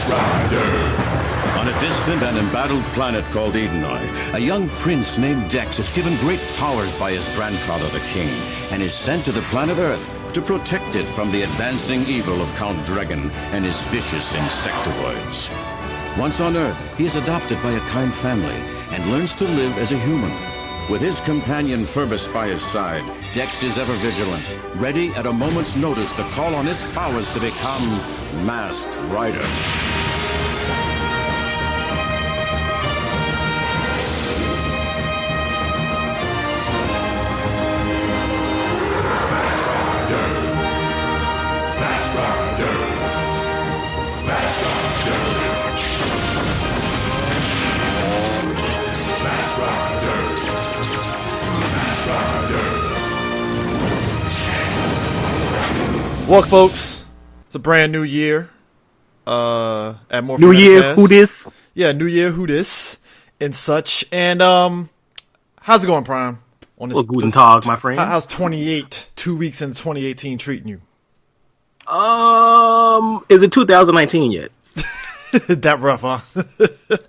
On a distant and embattled planet called Edenoi, a young prince named Dex is given great powers by his grandfather, the king, and is sent to the planet Earth to protect it from the advancing evil of Count Dragon and his vicious insectoids. Once on Earth, he is adopted by a kind family and learns to live as a human. With his companion Phoebus by his side, Dex is ever vigilant, ready at a moment's notice to call on his powers to become Masked Rider. Welcome, folks. It's a brand new year. At Morphin. New year, who this? Yeah, new year, who this, and such. And how's it going, Prime? On this, well, guten Tag, my friend. How's 2 weeks in 2018 treating you? Is it 2019 yet? That rough, huh?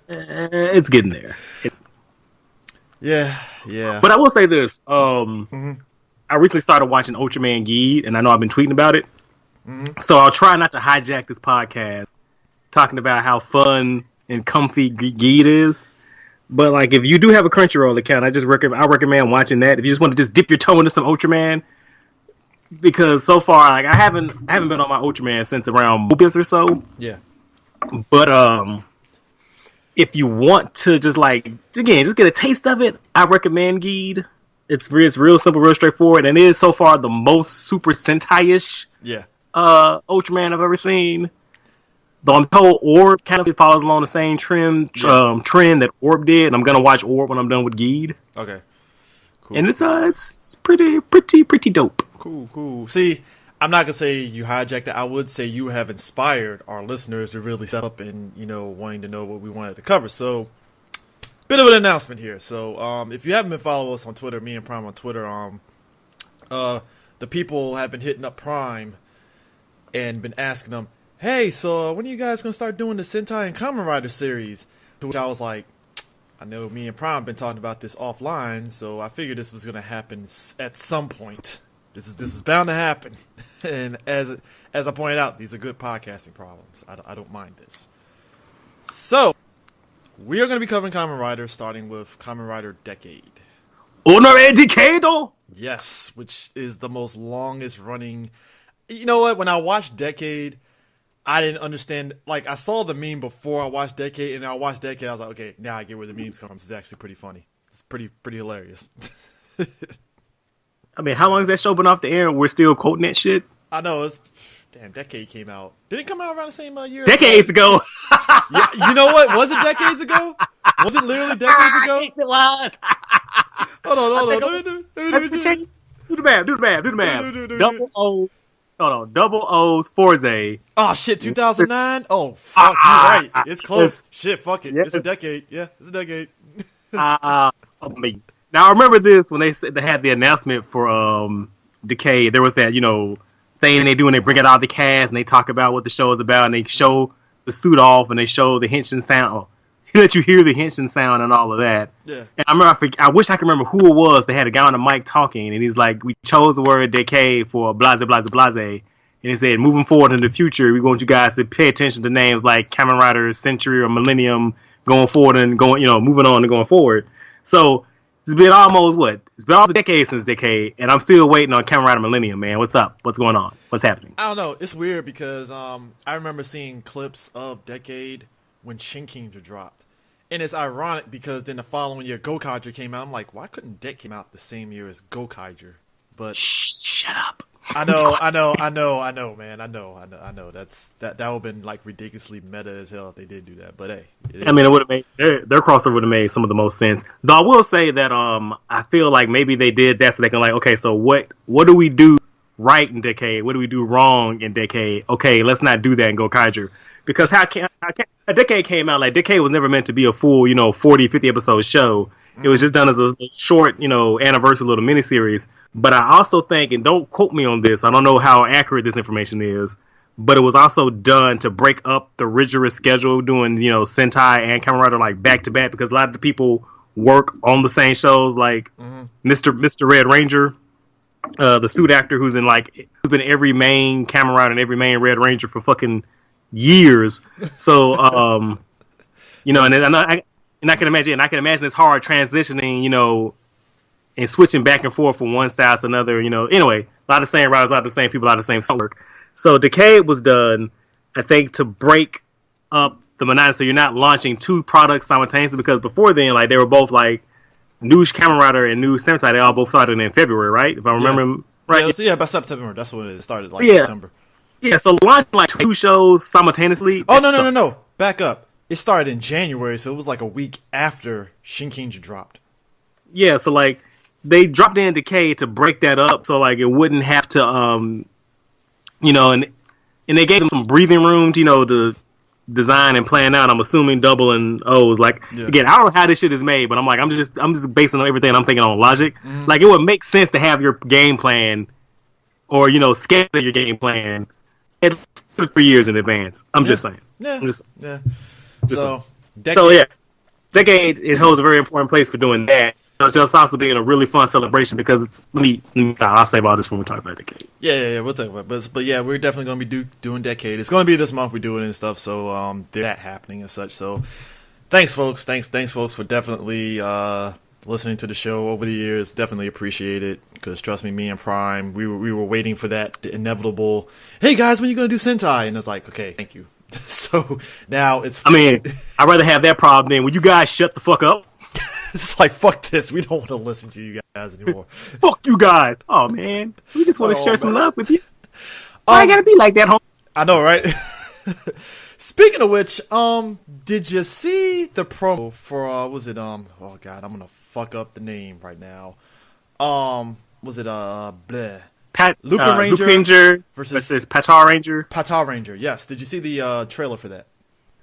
It's getting there. Yeah. But I will say this. I recently started watching Ultraman Geed, and I know I've been tweeting about it. So I'll try not to hijack this podcast talking about how fun and comfy Geed is. But like, if you do have a Crunchyroll account, I recommend watching that. If you just want to just dip your toe into some Ultraman, because so far, like, I haven't been on my Ultraman since around Mobius or so. Yeah. But if you want to just get a taste of it, I recommend Geed. It's real simple, real straightforward, and it is so far the most Super Sentai-ish Ultraman I've ever seen. Though I'm told Orb kind of follows along the same trend that Orb did, and I'm gonna watch Orb when I'm done with Geed. Okay, cool. And it's pretty dope. Cool. See, I'm not gonna say you hijacked it. I would say you have inspired our listeners to really step up and wanting to know what we wanted to cover. So, bit of an announcement here. So, if you haven't been following us on Twitter, me and Prime on Twitter, the people have been hitting up Prime and been asking them, hey, so when are you guys going to start doing the Sentai and Kamen Rider series? To which I was like, I know me and Prime been talking about this offline, so I figured this was going to happen at some point. This is bound to happen. And as I pointed out, these are good podcasting problems. I don't mind this. So, we are going to be covering Kamen Rider, starting with Kamen Rider Decade. Honore Decado! Yes, which is the most longest running. You know what? When I watched Decade, I didn't understand. Like, I saw the meme before I watched Decade, and I watched Decade. I was like, okay, now I get where the memes come from. It's actually pretty funny. It's pretty hilarious. I mean, how long has that show been off the air and we're still quoting that shit? I know. Damn, Decade came out. Did it come out around the same year? Decades ago. Yeah, you know what? Was it decades ago? Was it literally decades ago? It was. Hold on. Do the math. Double O's. Hold on. Double O's Forze. Oh, shit, 2009? Oh, fuck, you're right. It's close. Shit, fuck it. Yes. It's a decade. Yeah, it's a decade. Now, I remember this when they said they had the announcement for Decade. There was that, thing they do when they bring it out of the cast and they talk about what the show is about and they show the suit off and they show the henshin sound. Let you hear the henshin sound and all of that. Yeah. And I remember, I wish I could remember who it was. They had a guy on the mic talking and he's like, we chose the word decade for blase. And he said, moving forward in the future, we want you guys to pay attention to names like Kamen Rider, Century, or Millennium going forward and moving on and going forward. So it's been almost It's been almost a decade since Decade, and I'm still waiting on Kamen Rider Millennium, man. What's up? What's going on? What's happening? I don't know. It's weird because I remember seeing clips of Decade when Shinkenger dropped. And it's ironic because then the following year Gokaiger came out. I'm like, why couldn't Deck come out the same year as Gokaiger? But shut up. I know, man. I know. That would have been like ridiculously meta as hell if they did do that. But hey, I mean, it would have made their crossover would have made some of the most sense. Though I will say that I feel like maybe they did that so they can like, okay, so what do we do right in Decade? What do we do wrong in Decade? Okay, let's not do that in Gokaiger. Because how can a Decade came out, like Decade was never meant to be a full, 40, 50 episode show. It was just done as a short, anniversary little miniseries. But I also think, and don't quote me on this, I don't know how accurate this information is, but it was also done to break up the rigorous schedule doing, Sentai and Kamen Rider like back to back, because a lot of the people work on the same shows, like Mr. Red Ranger, the suit actor who's been every main Kamen Rider and every main Red Ranger for fucking years. So, and I can imagine it's hard transitioning, and switching back and forth from one style to another, Anyway, a lot of the same writers, a lot of the same people, a lot of the same work. So Decade was done, I think, to break up the monotony, so you're not launching two products simultaneously, because before then, they were both new Kamen Rider and new Sentai, they all both started in February, right? If I remember right. Yeah, by September. That's when it started, yeah. September. Yeah, so launching two shows simultaneously. Oh, no. Back up. It started in January, so it was a week after Shinkenger dropped. Yeah, so they dropped in Decade to break that up, so it wouldn't have to, and they gave them some breathing room to design and plan out. I'm assuming double and O's. Again, I don't know how this shit is made, but I'm just basing on everything I'm thinking on logic. Mm-hmm. It would make sense to have your game plan or schedule your game plan at 3 years in advance. I'm just saying. Yeah. Yeah. So Decade, it holds a very important place for doing that. It's just also being a really fun celebration, because I'll save all this when we talk about Decade. Yeah, we'll talk about it. But yeah, we're definitely going to be doing Decade. It's going to be this month we do it and stuff, so there's that happening and such. So thanks, folks. Thanks, folks, for definitely listening to the show over the years. Definitely appreciate it, because trust me and Prime, we were waiting for the inevitable, hey guys, when are you going to do Sentai? And it's okay, thank you. So now it's... I'd rather have that problem than when you guys shut the fuck up. It's fuck this. We don't want to listen to you guys anymore. Fuck you guys. Oh, man. We just want to share some love with you. Why gotta be like that, homie? I know, right? Speaking of which, did you see the promo for, was it, oh god, I'm gonna fuck up the name right now. Was it, bleh. Luca Ranger versus Patar Ranger. Patar Ranger, yes. Did you see the trailer for that?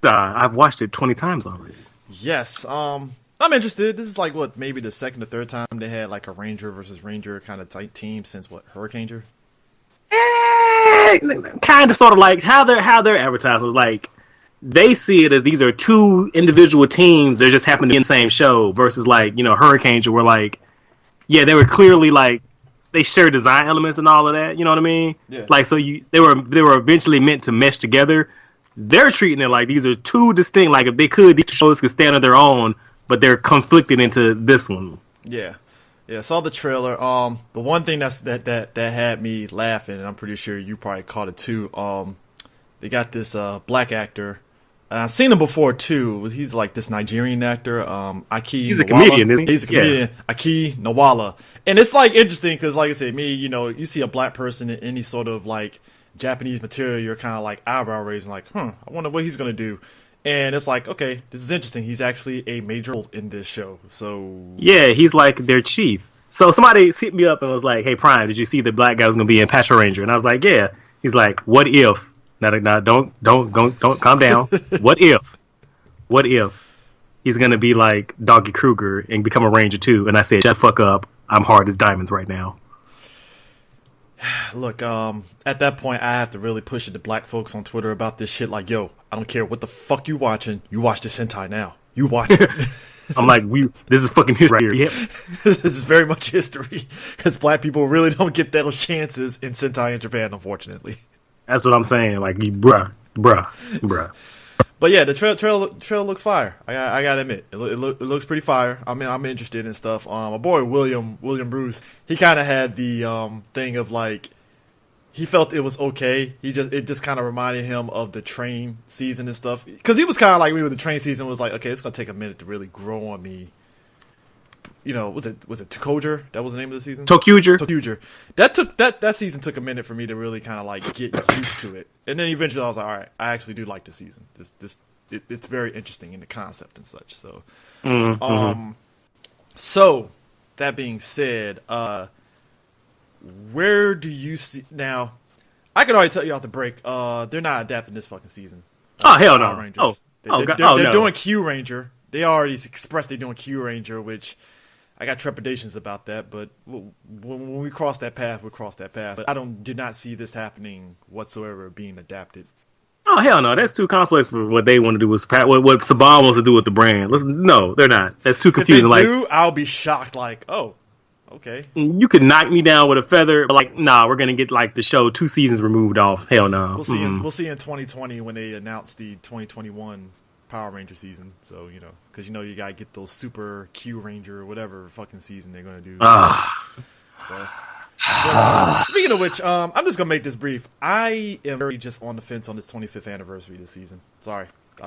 I've watched it 20 times already. Yes, I'm interested. This is maybe the second or third time they had a Ranger versus Ranger kind of tight team since Hurricaneger? Kind of, sort of how they're advertised was they see it as these are two individual teams that just happen to be in the same show, versus Hurricaneger were they were clearly they share design elements and all of that. You know what I mean? Yeah. They were eventually meant to mesh together. They're treating it like these are two distinct. If they could, these shows could stand on their own, but they're conflicted into this one. Yeah. I saw the trailer. The one thing that had me laughing, and I'm pretty sure you probably caught it too. They got this black actor, and I've seen him before too. He's this Nigerian actor. Aki. He's a Nawala. comedian. Isn't he? He's a comedian. Yeah. Aki Nawala, and it's interesting because, I said, you see a black person in any sort of Japanese material, you're kind of eyebrow raising, I wonder what he's gonna do. And it's okay, this is interesting. He's actually a major role in this show. So yeah, he's their chief. So somebody hit me up and was hey Prime, did you see the black guy was gonna be in Patrol Ranger? And I was yeah. He's what if? Now don't calm down. What if he's gonna be Doggy Kruger and become a Ranger too? And I said, shut the fuck up. I'm hard as diamonds right now. Look, at that point, I have to really push it to black folks on Twitter about this shit. Yo, I don't care what the fuck you watching. You watch this hentai now. You watch it. I'm this is fucking history right here. Yep. This is very much history, because black people really don't get those chances in Sentai in Japan, unfortunately. That's what I'm saying. Bruh. But yeah, the trail looks fire. I gotta admit, it looks pretty fire. I'm interested in stuff. My boy William Bruce, he kind of had the thing of he felt it was okay. It just kind of reminded him of the Train season and stuff, because he was kind of like me with the Train season. Was okay, it's gonna take a minute to really grow on me. Was it Tokuger? That was the name of the season. Tokuger. That season took a minute for me to really kind of get used to it, and then eventually I was all right, I actually do like the season. It's very interesting in the concept and such. So, so that being said, where do you see now? I can already tell you off the break. They're not adapting this fucking season. Oh hell no! Rangers. They're doing Q Ranger. They already expressed they're doing Q Ranger, which I got trepidations about that, but when we cross that path, we'll cross that path. But I do not see this happening whatsoever being adapted. Oh hell no, that's too complex for what they want to do with what Saban wants to do with the brand. No, they're not. That's too confusing. If they do, I'll be shocked. Like, oh, okay. You could knock me down with a feather, but like, nah, we're gonna get like the show 2 seasons removed off. Hell no. We'll see. We'll see in 2020 when they announce the 2021 Power Ranger season. So because you gotta get those Super Q Ranger or whatever fucking season they're gonna do. So. Speaking of which, I'm just gonna make this brief. I am very just on the fence on this 25th anniversary this season. Sorry,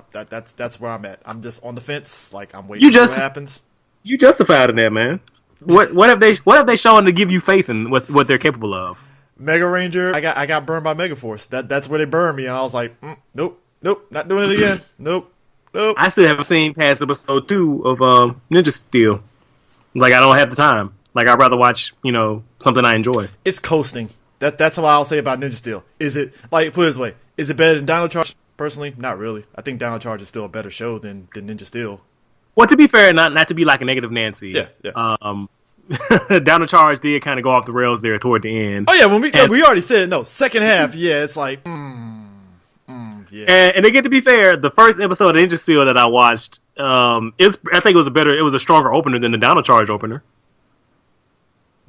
that's where I'm at. I'm just on the fence. Like I'm waiting to see what happens. You justified in that, man. What have they shown to give you faith in what they're capable of? Mega Ranger, I got burned by Megaforce. That's where they burned me, and I was like, nope, not doing it again. Nope. I still haven't seen past episode 2 of Ninja Steel. Like I don't have the time. Like I'd rather watch, something I enjoy. It's coasting. That's what I'll say about Ninja Steel. Is it put it this way? Is it better than Dino Charge? Personally, not really. I think Dino Charge is still a better show than Ninja Steel. Well, to be fair, not to be like a negative Nancy. Yeah. Dino Charge did kind of go off the rails there toward the end. Oh yeah, when we already said no. Second half, yeah, it's like, yeah. And again, to be fair, the first episode of Ninja Steel that I watched, I think it was a stronger opener than the Dino Charge opener.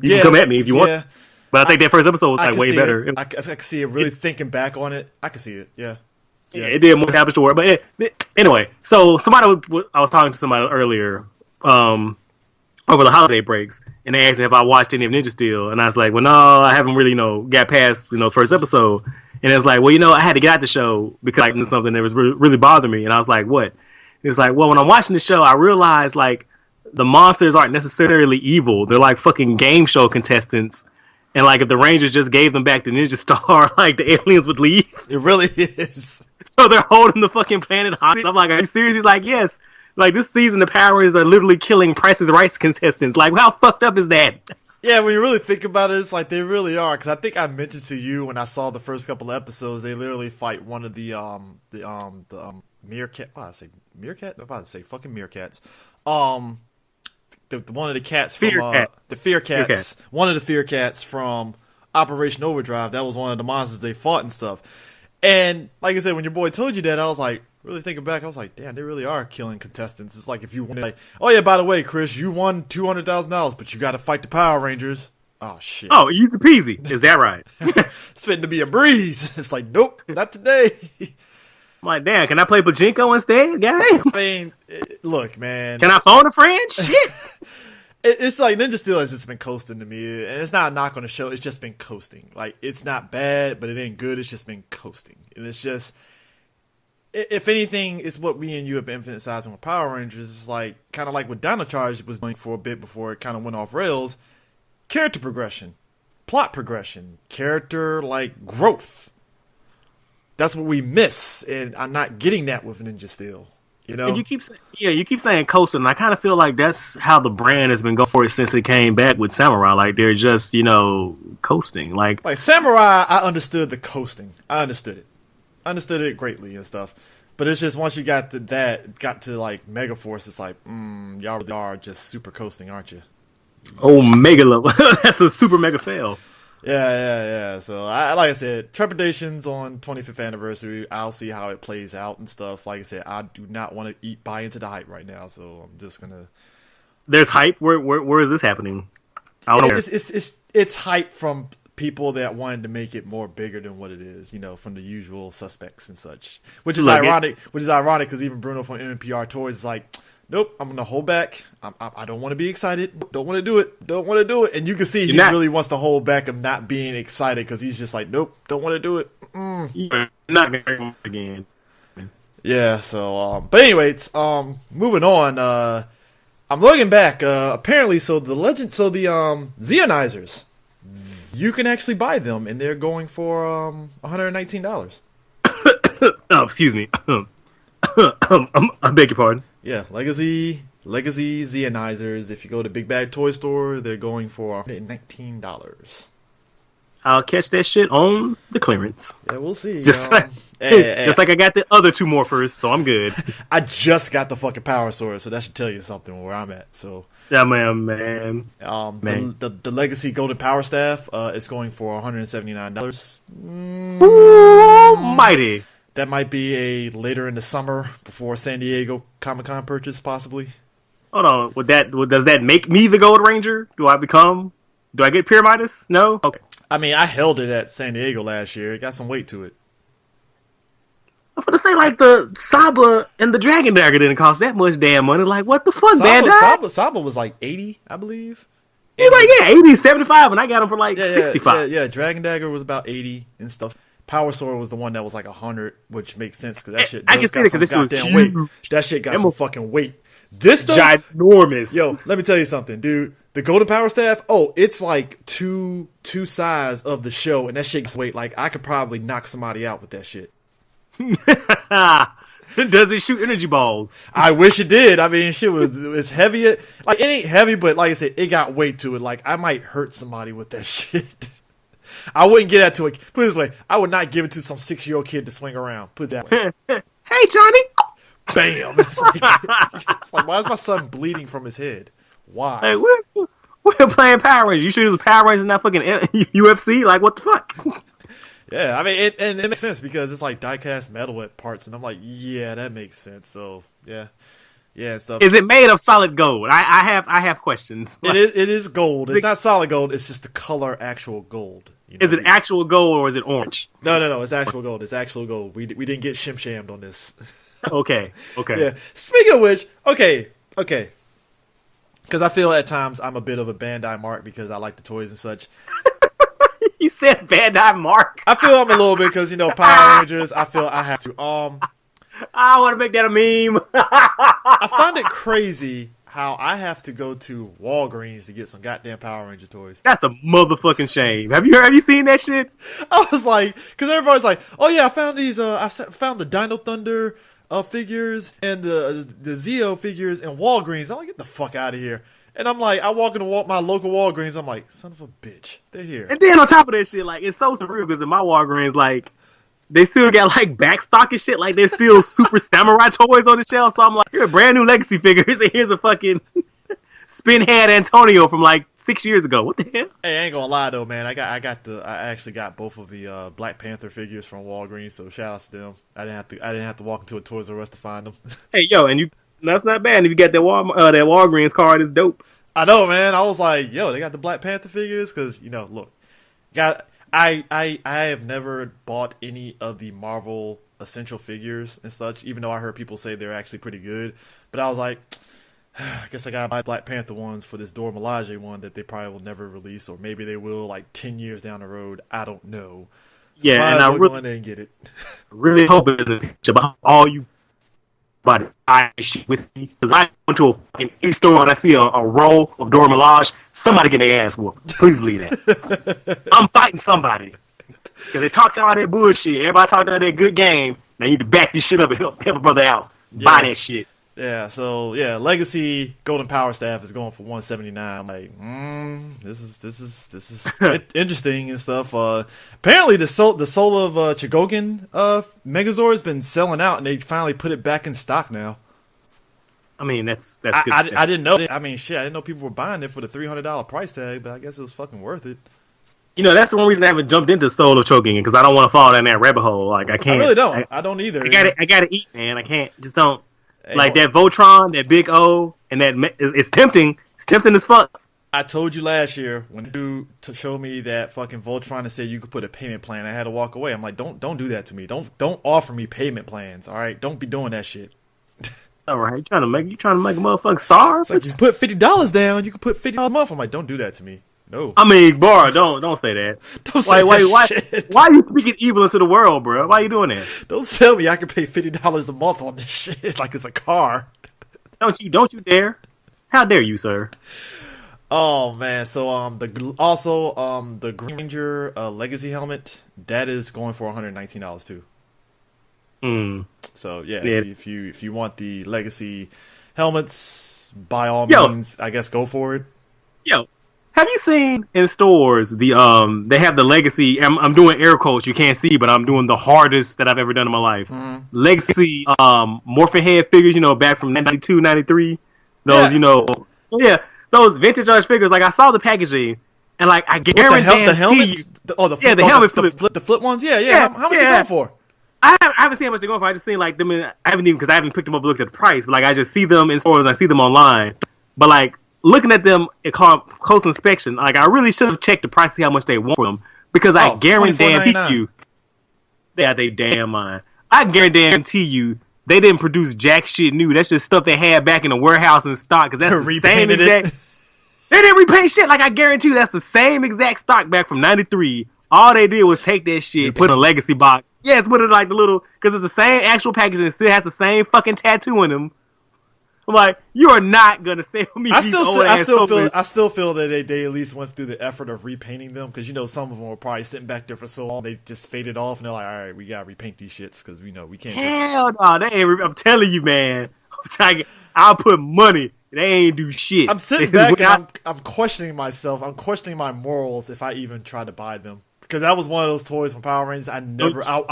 You can come at me if you want. But I think that first episode was like way better. I can see it really thinking back on it. I can see it. Yeah, it did more establish the word. But anyway, so I was talking to somebody earlier over the holiday breaks, and they asked me if I watched any of Ninja Steel, and I was like, well, no, I haven't really got past first episode. And it's like, well, I had to get out the show because like something that was really bothering me. And I was like, what? It's like, well, when I'm watching the show, I realized like the monsters aren't necessarily evil. They're like fucking game show contestants. And like if the Rangers just gave them back to Ninja Star, like the aliens would leave. It really is. So they're holding the fucking planet hostage. I'm like, are you serious? He's like, yes. Like this season, the Power Rangers are literally killing Price is Right contestants. Like, how fucked up is that? Yeah, when you really think about it, it's like they really are. Because I think I mentioned to you when I saw the first couple of episodes, they literally fight one of the meerkat. What did I say? Meerkat? I'm about to say fucking meerkats. One of the cats from the Fear Cats. One of the Fear Cats from Operation Overdrive. That was one of the monsters they fought and stuff. And like I said, when your boy told you that, I was like, really thinking back, I was like, damn, they really are killing contestants. It's like if you won, like, oh yeah, by the way, Chris, you won $200,000, but you got to fight the Power Rangers. Oh shit. Oh, easy peasy. Is that right? It's fitting to be a breeze. It's like, nope, not today. I'm like, damn, can I play Pachinko instead? Yeah. I mean, look, man. Can I phone a friend? Shit. It's like Ninja Steel has just been coasting to me, and it's not a knock on the show. It's just been coasting. Like it's not bad, but it ain't good. It's just been coasting, and it's just, if anything, it's what me and you have been emphasizing with Power Rangers. It's like kind of like what Dino Charge was doing for a bit before it kind of went off rails. Character progression, plot progression, character like growth. That's what we miss, and I'm not getting that with Ninja Steel. And you keep saying coasting, and I kind of feel like that's how the brand has been going for it since it came back with Samurai. Like they're just coasting. Like Samurai, I understood the coasting. I understood it greatly and stuff. But it's just once you got to like Megaforce, it's like, y'all really are just super coasting, aren't you? Oh, mega level. That's a super mega fail. Yeah. So, like I said, trepidations on 25th anniversary. I'll see how it plays out and stuff. Like I said, I do not want to buy into the hype right now, so I'm just gonna. There's hype. Where is this happening? It's hype from people that wanted to make it more bigger than what it is. From the usual suspects and such. Which is ironic because even Bruno from MMPR Toys is like, nope, I'm gonna hold back. I don't want to be excited. Don't want to do it. And you can see he really wants to hold back of not being excited because he's just like, nope, don't want to do it. You're not gonna again. Yeah. So, but anyways, moving on. I'm looking back. Apparently, the Zeonizers, you can actually buy them, and they're going for $119. Oh, excuse me. I beg your pardon. Yeah, Legacy Zeonizers. If you go to Big Bag Toy Store, they're going for $119. I'll catch that shit on the clearance. Yeah, we'll see. Just like I got the other two Morphers, so I'm good. I just got the fucking Power Sword, so that should tell you something where I'm at. So Yeah, man. The Legacy Golden Power Staff is going for $179. Ooh, mighty. That might be a later in the summer before San Diego Comic-Con purchase, possibly. Hold on. Does that make me the Gold Ranger? Do I get Pyramidas? No? Okay. I mean, I held it at San Diego last year. It got some weight to it. I'm gonna say like the Saba and the Dragon Dagger didn't cost that much damn money. Like what the fuck, Bandai? Saba was like 80, I believe. He's like 80, 75, and I got him for like 65. Yeah. Dragon Dagger was about 80 and stuff. Power Sword was the one that was like 100, which makes sense because that shit. I can see it because this was huge. Weight. That shit got some fucking weight. This stuff, ginormous. Yo, let me tell you something, dude. The Golden Power Staff, it's like two size of the show, and that shit gets weight. Like I could probably knock somebody out with that shit. Does it shoot energy balls? I wish it did. I mean, shit it's heavy. Like it ain't heavy, but like I said, it got weight to it. Like I might hurt somebody with that shit. I wouldn't get that to it. Put it this way, I would not give it to some 6-year-old kid to swing around. Put it that way. Hey, Johnny. Bam. It's like, why is my son bleeding from his head? Why? Like, we're playing Power Rangers. You sure there's Power Rangers in that fucking UFC? Like, what the fuck? Yeah, I mean, it makes sense because it's like die-cast metal at parts, and I'm like, yeah, that makes sense. So, yeah, and stuff. Is it made of solid gold? I have questions. It is gold. It's not solid gold. It's just the color actual gold. You know? Is it actual gold or is it orange? No. It's actual gold. It's actual gold. We didn't get shim-shammed on this. Okay. Yeah. Speaking of which, okay. Because I feel at times I'm a bit of a Bandai mark because I like the toys and such. You said Bandai mark. I feel I'm a little bit because, Power Rangers, I feel I have to. I want to make that a meme. I find it crazy how I have to go to Walgreens to get some goddamn Power Ranger toys. That's a motherfucking shame. Have you seen that shit? I was like, because everybody's like, oh yeah, I found these, I found the Dino Thunder figures and the Zeo figures in Walgreens. I'm like, get the fuck out of here. And I'm like, I walk into my local Walgreens. I'm like, son of a bitch, they're here. And then on top of that shit, like, it's so surreal because in my Walgreens, like, they still got like backstock and shit. Like, there's still Super Samurai toys on the shelf. So I'm like, here are brand new Legacy figures, and here's a fucking Spinhead Antonio from like 6 years ago. What the hell? Hey, I ain't gonna lie though, man. I actually got both of the Black Panther figures from Walgreens. So shout out to them. I didn't have to walk into a Toys R Us to find them. Hey, yo, and that's not bad. If you got that Walgreens card, it's dope. I know, man. I was like, yo, they got the Black Panther figures because look, I have never bought any of the Marvel Essential figures and such, even though I heard people say they're actually pretty good. But I was like, I guess I gotta buy Black Panther ones for this Dora Milaje one that they probably will never release, or maybe they will like 10 years down the road. I don't know. Yeah, and I really go in there and get it. Really hope it's about all you body shit with me, because I went to a fucking e-store and I see a roll of Dora Milaje. Somebody get their ass whooped. Please believe that. I'm fighting somebody. Because they talked all that bullshit. Everybody talked all that good game. Now you need to back this shit up and help a brother out. Yeah. Buy that shit. Yeah, so Legacy Golden Power Staff is going for $179. I'm like, this is interesting and stuff. Apparently the soul of Chigogen Megazord has been selling out, and they finally put it back in stock now. I mean, that's good. I didn't know. I mean, shit, I didn't know people were buying it for the $300 price tag, but I guess it was fucking worth it. That's the one reason I haven't jumped into Soul of Choking, because I don't want to fall down that rabbit hole. Like, I can't. I really don't. I don't either. I gotta eat, man. I can't. Just don't. Like that Voltron, that Big O, and that it's tempting. It's tempting as fuck. I told you last year when you show me that fucking Voltron and said you could put a payment plan, I had to walk away. I'm like, don't do that to me. Don't offer me payment plans. All right, don't be doing that shit. All right, you trying to make a motherfucking star? It's like, you put $50 down, you can put $50 a month. I'm like, don't do that to me. No. I mean, bro, don't say that. Don't say that shit. Why are you speaking evil into the world, bro? Why are you doing that? Don't tell me I can pay $50 a month on this shit like it's a car. Don't you dare? How dare you, sir? Oh man, so the Granger Legacy helmet, that is going for $119 too. So yeah. If you want the Legacy helmets, by all means, I guess go for it. Yo, have you seen in stores they have the Legacy? I'm doing air quotes, you can't see, but I'm doing the hardest that I've ever done in my life. Mm-hmm. Legacy Morphin head figures, back from 92, 93. Those, yeah. those vintage ass figures. Like I saw the packaging, and like I guarantee the helmets. The helmet the flip ones. Yeah. How much are they going for? I haven't seen how much they're going for. I just seen like them. I haven't even because I haven't picked them up and looked at the price. But like I just see them in stores and I see them online. But like looking at them at close inspection, like I really should have checked the price to see how much they want for them because I guarantee you, they damn mine. I guarantee you, they didn't produce jack shit new. That's just stuff they had back in the warehouse in stock because that's the same exact. They didn't repaint shit. Like I guarantee you, that's the same exact stock back from '93. All they did was take that shit, put in a legacy box. Yes, put it like the little, because it's the same actual packaging. It still has the same fucking tattoo in them. I'm like, you are not gonna sell me. I still feel that they at least went through the effort of repainting them because some of them were probably sitting back there for so long they just faded off and they're like, all right, we gotta repaint these shits because we can't. Hell no, they ain't. I'm telling you, man. I'll put money. They ain't do shit. I'm sitting back and I'm questioning myself. I'm questioning my morals if I even try to buy them. Because that was one of those toys from Power Rangers I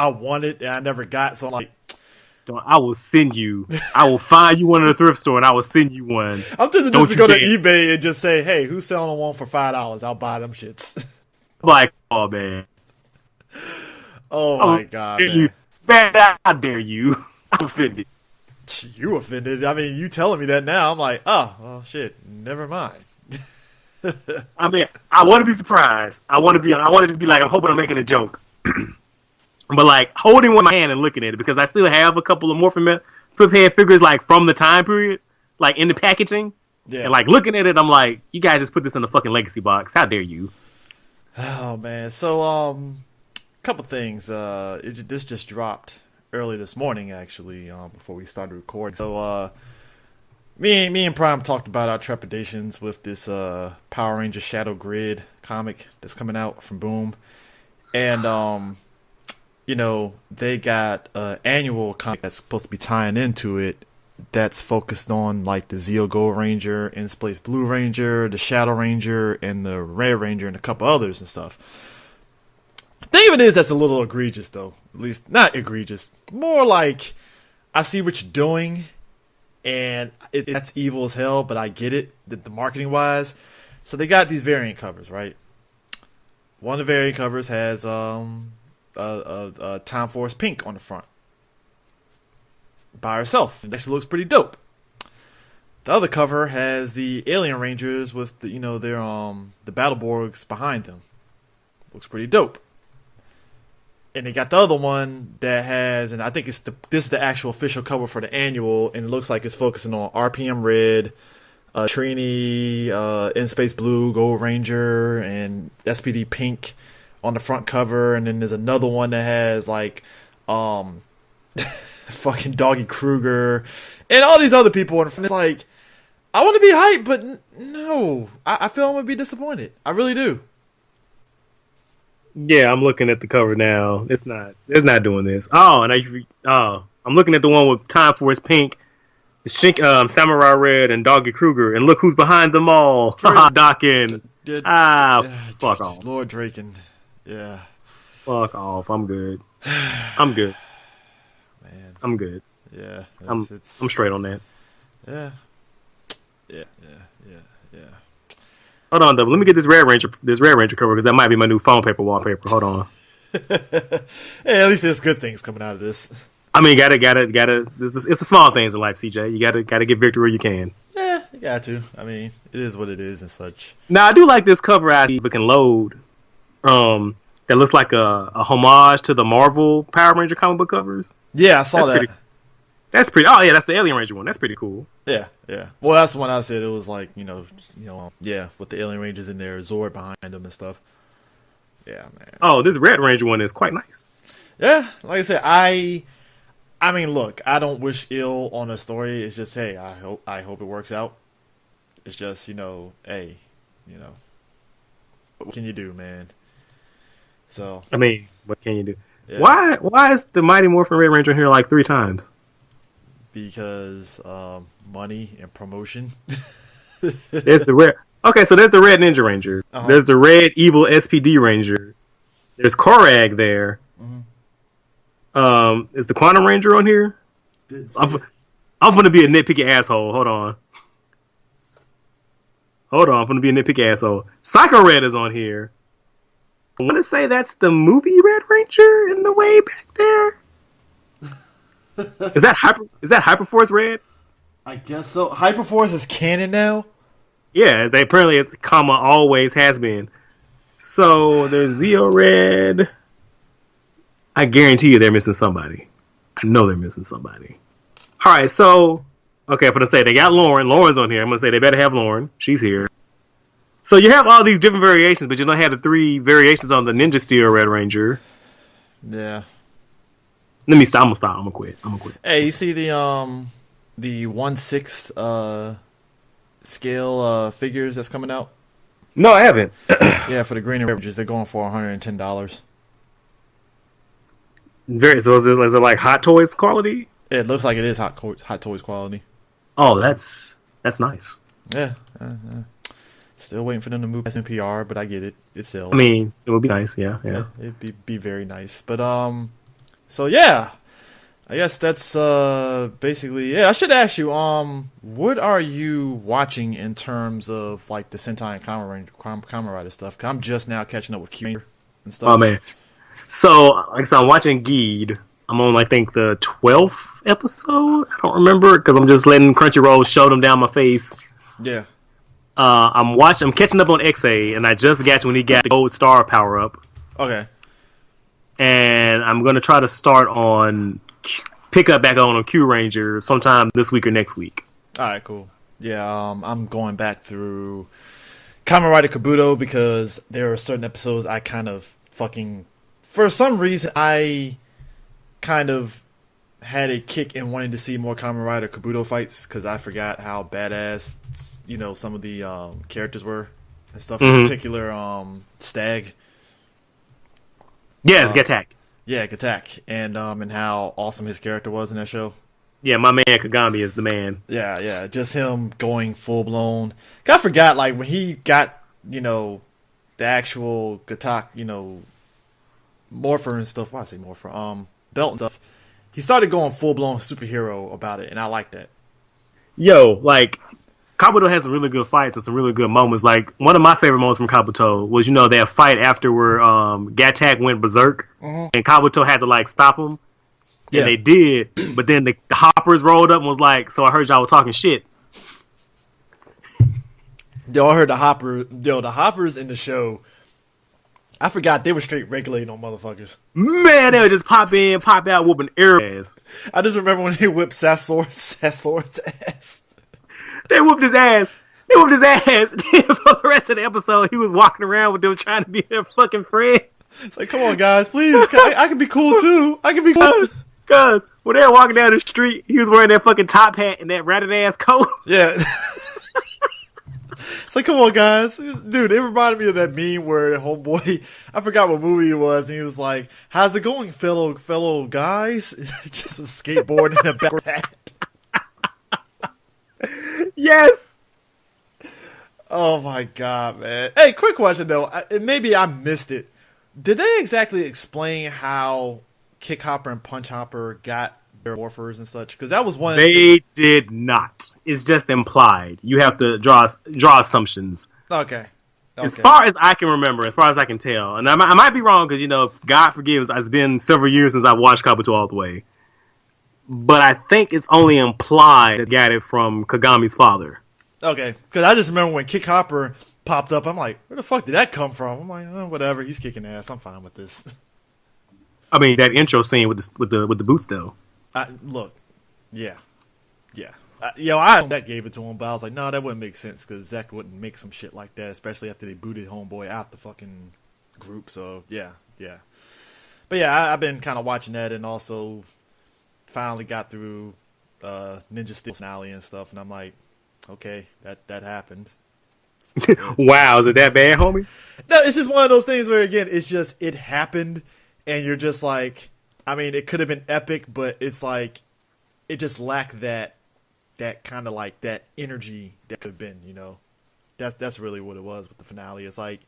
wanted and I never got. So I'm like, I will send you. I will find you one in a thrift store and I will send you one. I'm tempted just to go to eBay and just say, hey, who's selling one for $5? I'll buy them shits. Like, oh man. Oh my god. Man, how dare you? I'm offended. You offended? I mean, you telling me that now. I'm like, oh, well, shit. Never mind. I mean, I want to be surprised. I want to just be like, I'm hoping I'm making a joke. But like holding one in my hand and looking at it because I still have a couple of Morphin flip head figures like from the time period, like in the packaging. Yeah. And like looking at it, I'm like, you guys just put this in the fucking legacy box. How dare you? Oh man. So couple things. This just dropped early this morning actually. Before we started recording. So Me and Prime talked about our trepidations with this Power Ranger Shadow Grid comic that's coming out from Boom. And, they got an annual comic that's supposed to be tying into it that's focused on, like, the Zeo Gold Ranger, In-Space Blue Ranger, the Shadow Ranger, and the Red Ranger, and a couple others and stuff. The thing of it is that's a little egregious, though. At least, not egregious. More like, I see what you're doing. And that's evil as hell, but I get it, the marketing wise. So they got these variant covers, right? One of the variant covers has Time Force Pink on the front by herself. It actually looks pretty dope. The other cover has the Alien Rangers with the Beetleborgs behind them. Looks pretty dope. And they got the other one that has, and I think this is the actual official cover for the annual, and it looks like it's focusing on RPM Red, Trini, In-Space Blue, Gold Ranger, and SPD Pink on the front cover, and then there's another one that has like fucking Doggy Kruger and all these other people, and it's like, I want to be hyped, but no, I feel I'm gonna be disappointed. I really do. Yeah, I'm looking at the cover now. It's not doing this. Oh, and I'm looking at the one with Time Force Pink, Samurai Red, and Doggy Kruger, and look who's behind them all. Doc and fuck off. Lord Draken. Yeah. Fuck off. I'm good. I'm good. Man. I'm good. Yeah. I'm straight on that. Yeah. Hold on, though. Let me get this Red Ranger cover because that might be my new phone paper wallpaper. Hold on. Hey, at least there's good things coming out of this. I mean, gotta. It's the small things in life, CJ. You gotta get victory where you can. Yeah, you got to. I mean, it is what it is and such. Now, I do like this cover I see we can load. That looks like a homage to the Marvel Power Ranger comic book covers. Yeah, I saw that. That's pretty. Oh yeah, that's the Alien Ranger one. That's pretty cool. Yeah. Well, that's the one I said. It was like with the Alien Rangers in there, Zord behind them and stuff. Yeah, man. Oh, this Red Ranger one is quite nice. Yeah, like I said, I mean, look, I don't wish ill on a story. It's just, hey, I hope it works out. It's just, hey, what can you do, man? So I mean, what can you do? Yeah. Why is the Mighty Morphin Red Ranger here like 3 times? Because money and promotion. There's the red. Okay, so there's the Red Ninja Ranger. Uh-huh. There's the Red Evil SPD Ranger. There's Korag there. Mm-hmm. Is the Quantum Ranger on here? I'm gonna be a nitpicky asshole. Hold on. hold on, I'm gonna be a nitpicky asshole. Psycho Red is on here. I want to say that's the movie Red Ranger in the way back there. Is that Hyperforce Red? I guess so. Hyperforce is canon now. Yeah, they apparently it's always has been. So there's Zeo Red. I guarantee you they're missing somebody. I know they're missing somebody. All right, so okay, I'm gonna say they got Lauren. Lauren's on here. I'm gonna say they better have Lauren. She's here. So you have all these different variations, but you don't have the 3 variations on the Ninja Steel Red Ranger. Yeah. Let me stop. I'm gonna quit. Hey, you see the 1/6 scale figures that's coming out? No, I haven't. Yeah, for the Green Rangers, they're going for $110. So is it like Hot Toys quality? It looks like it is Hot Toys quality. Oh, that's nice. Yeah. Still waiting for them to move past NPR, but I get it. It sells. I mean, it would be nice. Yeah. It'd be very nice. But so yeah, I guess that's basically it. I should ask you, what are you watching in terms of like the Sentai and Kamen Rider stuff? 'Cause I'm just now catching up with Q and stuff. Oh man. So, like I said, I'm watching Geed. I'm on, I think, the 12th episode. I don't remember because I'm just letting Crunchyroll show them down my face. Yeah. I'm catching up on XA, and I just got to when he got the gold star power up. Okay. And I'm gonna try to start pick up back on Q Ranger sometime this week or next week. All right, cool. Yeah, I'm going back through Kamen Rider Kabuto because there are certain episodes I kind of fucking, for some reason, I kind of had a kick in wanting to see more Kamen Rider Kabuto fights because I forgot how badass, some of the characters were and stuff. Mm-hmm. In particular, Stag. Yes, Gattack. Yeah, Gattack, and how awesome his character was in that show. Yeah, my man Kagami is the man. Yeah, just him going full blown. I forgot, like when he got, the actual Gattack, Morphin and stuff. Why I say Morphin? Belt and stuff. He started going full blown superhero about it, and I like that. Yo, like Kabuto has some really good fights and some really good moments. Like one of my favorite moments from Kabuto was, that fight after where Gattack went berserk and Kabuto had to like stop him. Yeah, they did. But then the hoppers rolled up and was like, "So I heard y'all were talking shit." Yo, I heard the hoppers in the show. I forgot they were straight regulating on motherfuckers. Man, they would just pop in, pop out, whooping air ass. I just remember when they whipped Sassor's ass. They whooped his ass. For the rest of the episode, he was walking around with them trying to be their fucking friend. It's like, come on, guys, please. I can be cool, too. I can be cool. Because when they were walking down the street, he was wearing that fucking top hat and that ratted-ass coat. Yeah. It's like, come on, guys. Dude, it reminded me of that meme where the homeboy, I forgot what movie it was, and he was like, how's it going, fellow guys? Just a skateboard and a backwards hat. Yes. Oh, my God, man. Hey, quick question, though. Maybe I missed it. Did they exactly explain how Kick Hopper and Punch Hopper got their morphers and such? Because that was one. They did not. It's just implied. You have to draw assumptions. Okay. As far as I can remember, as far as I can tell, and I might be wrong because God forgives. It's been several years since I watched Kabuto all the way, but I think it's only implied that got it from Kagami's father. Okay, because I just remember when Kick Hopper popped up, I'm like, where the fuck did that come from? I'm like, oh, whatever. He's kicking ass. I'm fine with this. I mean, that intro scene with the boots though. Look, yeah. I that gave it to him, but I was like, no, that wouldn't make sense because Zach wouldn't make some shit like that, especially after they booted Homeboy out the fucking group. So yeah. But yeah, I've been kind of watching that, and also finally got through Ninja Steel finale and stuff, and I'm like, okay, that happened. So, wow, is it that bad, homie? No, it's just one of those things where, again, it's just, it happened, and you're just like, I mean, it could have been epic, but it's like, it just lacked that kind of like, that energy that could have been, That's really what it was with the finale. It's like,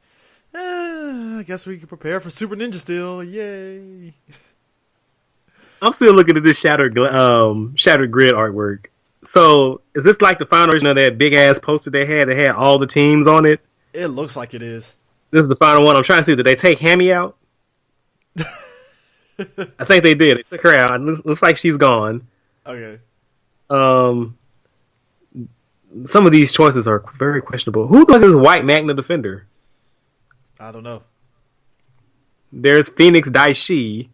I guess we can prepare for Super Ninja Steel, yay. I'm still looking at this Shattered Grid artwork. So is this like the final version of that big ass poster they had that had all the teams on it? It looks like it is. This is the final one. I'm trying to see. Did they take Hammy out? I think they did. They took her out. It looks like she's gone. Okay. Some of these choices are very questionable. Who the fuck is White Magna Defender? I don't know. There's Phoenix Daishi.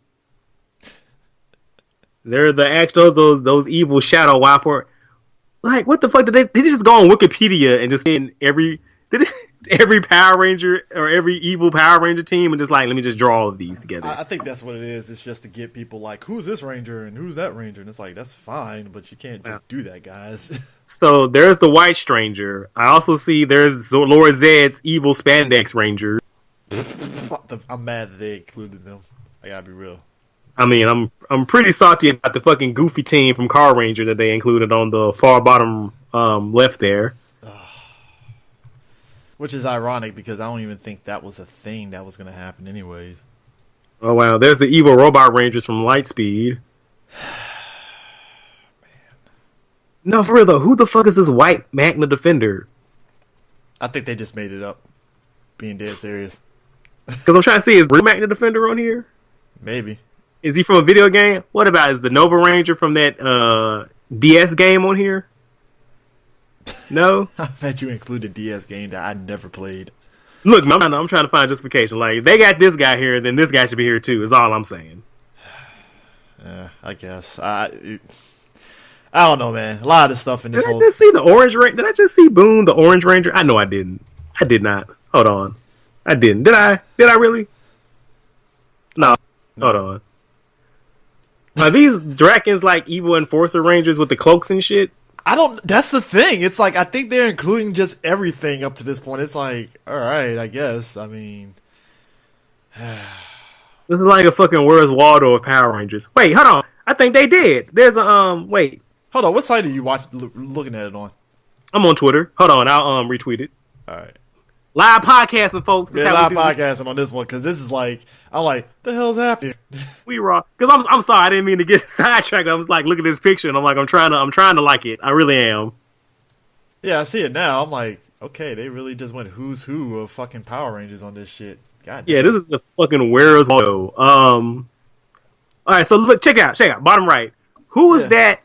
They're the actual those evil shadow wild for. Like, what the fuck did they just go on Wikipedia and just in every Power Ranger or every evil Power Ranger team and just like, let me just draw all of these together. I think that's what it is. It's just to get people like, who's this Ranger and who's that Ranger? And it's like, that's fine, but you can't just do that, guys. So there's the White Stranger. I also see there's Lord Zed's evil Spandex Ranger. I'm mad that they included them. I gotta be real. I mean, I'm pretty salty about the fucking goofy team from Car Ranger that they included on the far bottom left there. Which is ironic because I don't even think that was a thing that was going to happen anyways. Oh, wow. There's the evil Robot Rangers from Lightspeed. Man. No, for real, though. Who the fuck is this White Magna Defender? I think they just made it up. Being dead serious. Because I'm trying to see, is Real Magna Defender on here? Maybe. Is he from a video game? What about, is the Nova Ranger from that DS game on here? No? I bet you included DS game that I never played. Look, I'm trying to find justification. Like, if they got this guy here, then this guy should be here too, is all I'm saying. I guess. I don't know, man. A lot of this stuff in this Did I just see the Orange Ranger? Did I just see Boone, the Orange Ranger? I know I didn't. I did not. Hold on. I didn't. Did I? Did I really? No. Hold on. Are these Drakens like evil Enforcer Rangers with the cloaks and shit? That's the thing. It's like, I think they're including just everything up to this point. It's like, alright, I guess. I mean. This is like a fucking Where's Waldo of Power Rangers. Wait, hold on. I think they did. There's a, wait. Hold on, what site are you looking at it on? I'm on Twitter. Hold on, I'll retweet it. Alright. Live podcasting, folks. Yeah, live podcasting on this one, because this is like, I'm like, the hell's happening? We raw. Because I'm sorry, I didn't mean to get sidetracked. I was like, look at this picture, and I'm like, I'm trying to like it. I really am. Yeah, I see it now. I'm like, okay, they really just went who's who of fucking Power Rangers on this shit. God damn. Yeah, this is the fucking Where's Waldo. All right, so look, check out, bottom right. Who is that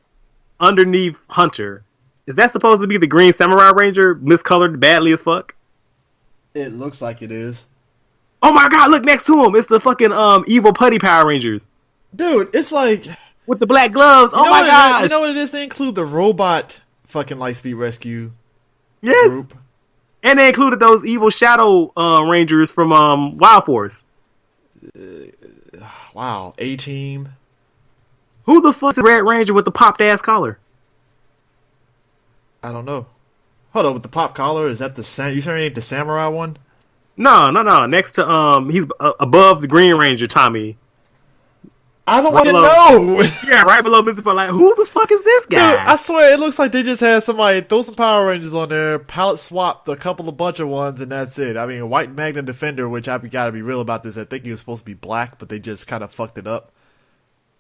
underneath Hunter? Is that supposed to be the Green Samurai Ranger, miscolored badly as fuck? It looks like it is. Oh my god, look next to him. It's the fucking evil putty Power Rangers. Dude, it's like, with the black gloves. Oh my gosh. You know what it is? They include the robot fucking Lightspeed Rescue group. And they included those evil Shadow Rangers from Wild Force. Wow, A-Team. Who the fuck is the Red Ranger with the popped ass collar? I don't know. Hold on, with the pop collar, is that you sure ain't the Samurai one? No. Next to he's above the Green Ranger, Tommy. I don't even know. Yeah, right below Mr. Fun. Like, who the fuck is this guy? Dude, I swear it looks like they just had somebody throw some Power Rangers on there, palette swapped a bunch of ones, and that's it. I mean, White Magna Defender, which I gotta be real about this. I think he was supposed to be black, but they just kind of fucked it up.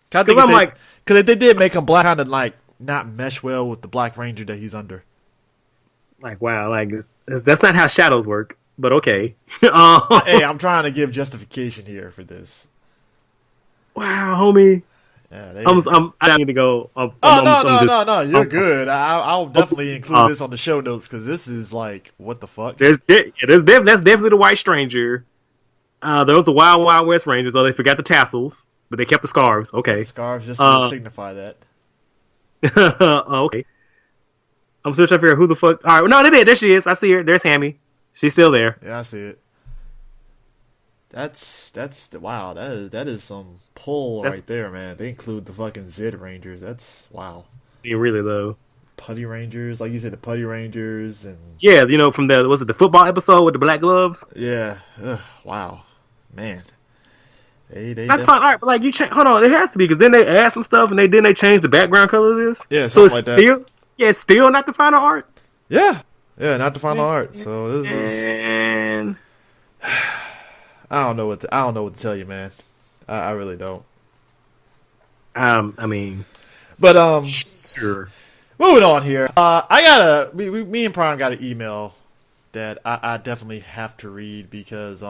Because they did make him black, kind of like not mesh well with the Black Ranger that he's under. Like, wow, like that's not how shadows work. But okay. Hey, I'm trying to give justification here for this. Wow, homie. Yeah, I need to go. No, you're good. I'll definitely include this on the show notes because this is like, what the fuck? That's definitely the White Stranger. There was the Wild Wild West Rangers, though they forgot the tassels, but they kept the scarves. Okay, the scarves just to signify that. Okay. I'm still trying to figure out who the fuck. All right, no, they did. There she is. I see her. There's Hammy. She's still there. Yeah, I see it. That's wow. That is some pull right there, man. They include the fucking Zed Rangers. That's wow. Yeah, really though. Putty Rangers, like you said, the Putty Rangers, and yeah, you know, from the football episode with the black gloves? Yeah. Ugh, wow, man. That's fine. All right, but like hold on, it has to be because then they add some stuff and they changed the background color of this. Yeah, so it's like that. It's still not the final art. Yeah, not the final art. So this is. I don't know what to tell you, man. I really don't. I mean, but sure. moving on here. I got me and Prime got an email that I definitely have to read because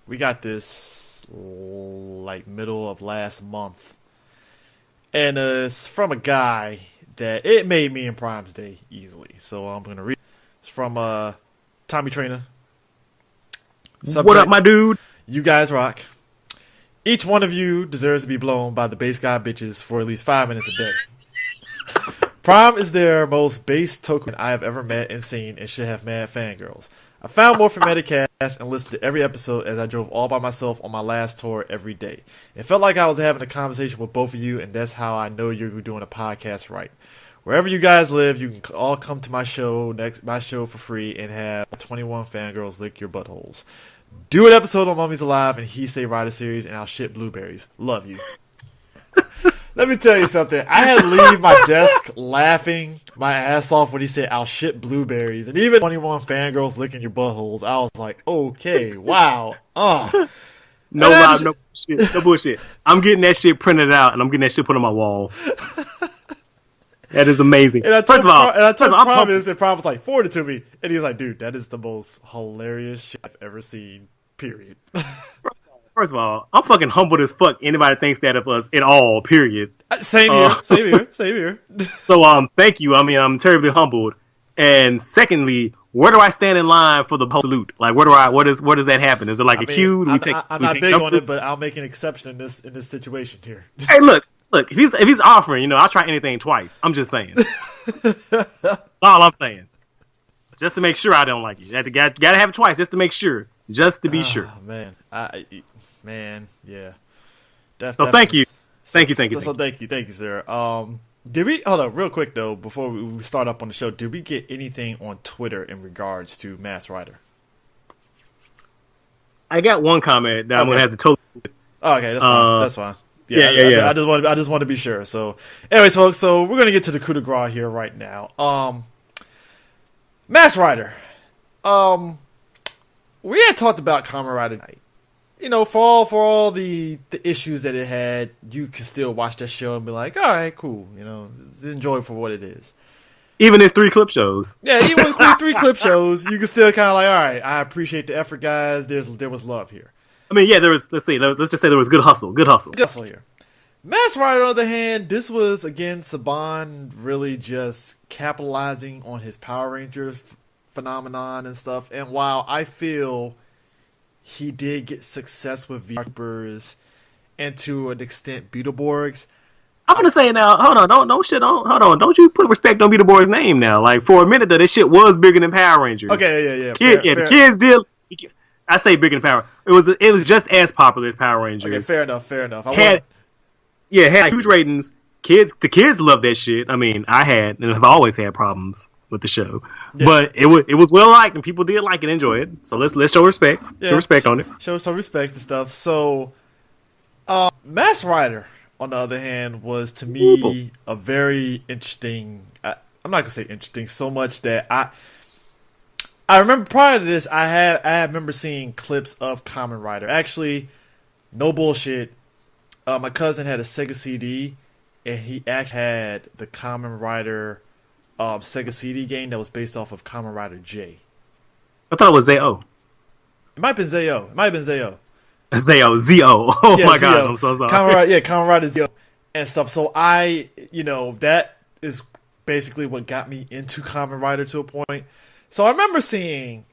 we got this like middle of last month, and it's from a guy that it made me and Prime's day easily. So I'm gonna read. It's from Tommy Trainer. Subject, what up, my dude? You guys rock. Each one of you deserves to be blown by the base guy bitches for at least 5 minutes a day. Prime is their most base token I have ever met and seen and should have mad fangirls. I found Morphin Metacast and listened to every episode as I drove all by myself on my last tour every day. It felt like I was having a conversation with both of you, and that's how I know you're doing a podcast right. Wherever you guys live, you can all come to my show for free and have 21 fangirls lick your buttholes. Do an episode on Mummies Alive and He Say Rider series, and I'll ship blueberries. Love you. Let me tell you something. I had to leave my desk laughing my ass off when he said, I'll ship blueberries. And even 21 fangirls licking your buttholes, I was like, okay, wow. No lie, no bullshit. No bullshit. I'm getting that shit printed out, and I'm getting that shit put on my wall. That is amazing. And I told Prime this, and Prime was like, forward it to me. And he was like, dude, that is the most hilarious shit I've ever seen, period. First of all, I'm fucking humbled as fuck. Anybody thinks that of us at all, period. Same here. So, thank you. I mean, I'm terribly humbled. And secondly, where do I stand in line for the salute? Like, where does that happen? Is it like a queue? I'm not big on it, but I'll make an exception in this situation here. Hey, look, if he's offering, I'll try anything twice. I'm just saying. All I'm saying. Just to make sure I don't like you. Gotta have it twice just to make sure. Just to be sure. Man, yeah. So thank you. Thank you, sir. Did we hold up real quick though before we start up on the show? Did we get anything on Twitter in regards to Mass Rider? I got one comment that I'm gonna have to totally. Okay, that's fine. That's fine. Yeah. I just want to be sure. So, anyways, folks. So we're gonna get to the coup de grace here right now. Mass Rider. We had talked about Kamen Rider Night. For all the issues that it had, you can still watch that show and be like, all right, cool. Enjoy it for what it is. Even if 3 clip shows. Yeah, even with 3 clip shows, you can still kind of like, all right, I appreciate the effort, guys. There was love here. I mean, yeah, there was. Let's just say there was good hustle. Good hustle here. Mass Rider, on the other hand, this was again Saban really just capitalizing on his Power Rangers phenomenon and stuff. And while I feel he did get success with VTubers and to an extent Beetleborgs, I'm gonna say now, hold on, don't you put respect on Beetleborgs' name now. Like for a minute though, this shit was bigger than Power Rangers. Okay, yeah. The kids did. I say bigger than Power. It was just as popular as Power Rangers. Okay, fair enough. Had huge ratings. The kids loved that shit. I mean, I had and have always had problems with the show, but it was well liked and people did like it, enjoy it. So let's show respect. Show respect on it. Show some respect and stuff. So, Mass Rider, on the other hand, was to me a very interesting. I'm not gonna say interesting so much that I remember prior to this, I remember seeing clips of Kamen Rider. Actually, no bullshit. My cousin had a Sega CD, and he actually had the Kamen Rider Sega CD game that was based off of Kamen Rider J. I thought it was Z-O. It might have been Z-O. Z-O. Oh my gosh, I'm so sorry. Kamen Rider Z-O and stuff. So that is basically what got me into Kamen Rider to a point. So I remember seeing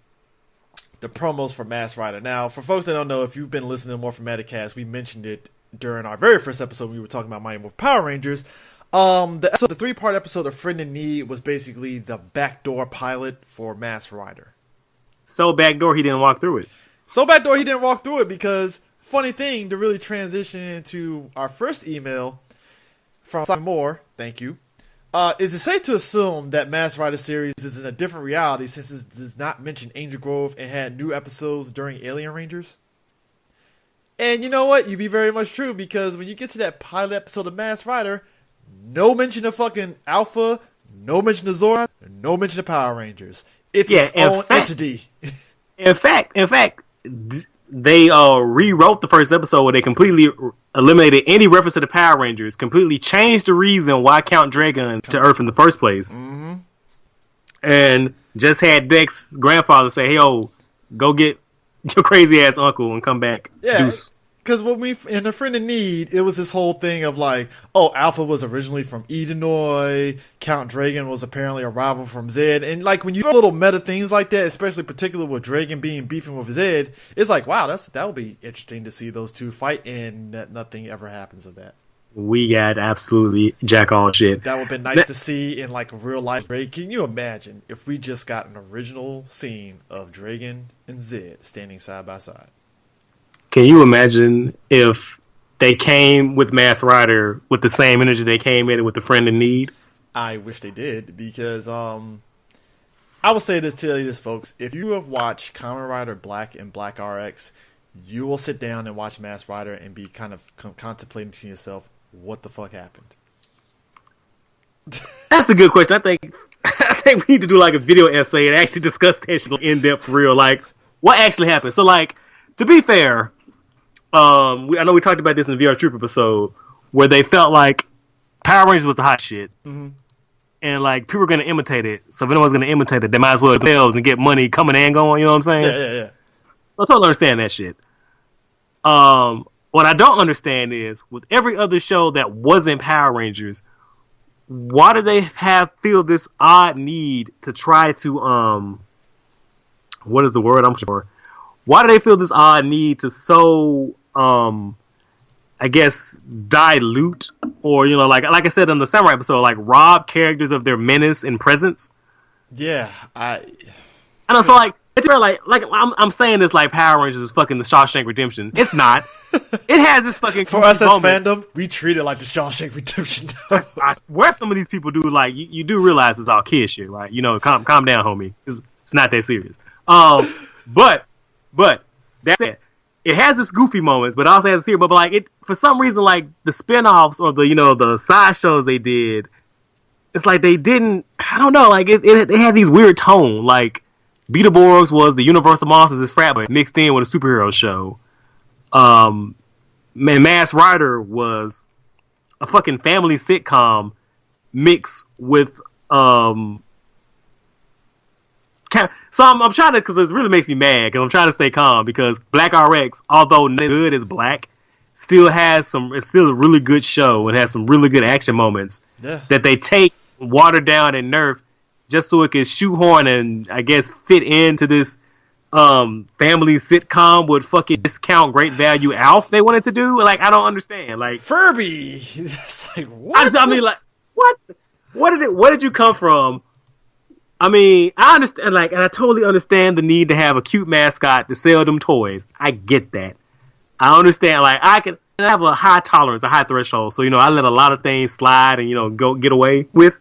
the promos for Mass Rider. Now, for folks that don't know, if you've been listening to more from Metacast, we mentioned it during our very first episode. We were talking about Mighty Morphin Power Rangers. The 3-part episode of Friend in Need was basically the backdoor pilot for Mass Rider. So backdoor he didn't walk through it Because, funny thing, to really transition into our first email from Simon Moore, thank you, is it safe to assume that Mass Rider series is in a different reality since it does not mention Angel Grove and had new episodes during Alien Rangers? And you know what? You'd be very much true, because when you get to that pilot episode of Mass Rider, no mention of fucking Alpha, no mention of Zoran, no mention of Power Rangers. It's its own entity. In fact, they rewrote the first episode where they completely eliminated any reference to the Power Rangers, completely changed the reason why Count Dragon to Earth in the first place, and just had Dex's grandfather say, "Hey, yo, go get your crazy ass uncle and come back." Yeah. Because when we in A Friend in Need, it was this whole thing of like, oh, Alpha was originally from Edenoi, Count Dragon was apparently a rival from Zed, and like when you throw little meta things like that, especially particularly with Dragon beefing with Zed, it's like, wow, that would be interesting to see those two fight, and nothing ever happens of that. We got absolutely jack all shit. That would have been nice to see in like a real life. Can you imagine if we just got an original scene of Dragon and Zed standing side by side? Can you imagine if they came with Masked Rider with the same energy they came in with the Friend in Need? I wish they did, because I will tell you this, folks. If you have watched Kamen Rider Black and Black RX, you will sit down and watch Masked Rider and be kind of contemplating to yourself, what the fuck happened? That's a good question. I think we need to do like a video essay and actually discuss that shit in depth for real. Like, what actually happened? So, like, to be fair, I know we talked about this in the VR Troop episode where they felt like Power Rangers was the hot shit, and like people were going to imitate it. So if anyone's going to imitate it, they might as well themselves and get money coming and going. You know what I'm saying? Yeah. So I totally understand that shit. What I don't understand is with every other show that wasn't Power Rangers, why do they feel this odd need to try to what is the word I'm sure? Why do they feel this odd need to I guess dilute, or like I said in the Samurai episode, like rob characters of their menace and presence? Yeah, I don't feel like it's like I'm saying this like Power Rangers is fucking the Shawshank Redemption. It's not. It has this fucking for us as fandom, we treat it like the Shawshank Redemption. I swear some of these people do, like you do realize it's all kid shit, right? Calm down, homie. It's not that serious. But that said, it has its goofy moments, but also has a serious. But like it, for some reason, like the spinoffs or the side shows they did, it's like they didn't. I don't know. Like it had these weird tone. Like Beetleborgs was the Universal Monsters is frat, but mixed in with a superhero show. Masked Rider was a fucking family sitcom mixed with So I'm trying to, because it really makes me mad, because I'm trying to stay calm, because Black RX, although not good as Black, it's still a really good show and has some really good action moments that they take, water down, and nerf just so it can shoehorn and I guess fit into this family sitcom with fucking discount great value Alf they wanted to do. Like, I don't understand. Like Furby. It's like, what? I mean, like, what? Where did you come from? I mean, I understand, like, and I totally understand the need to have a cute mascot to sell them toys. I get that. I understand, like, I have a high tolerance, a high threshold, so I let a lot of things slide and go get away with.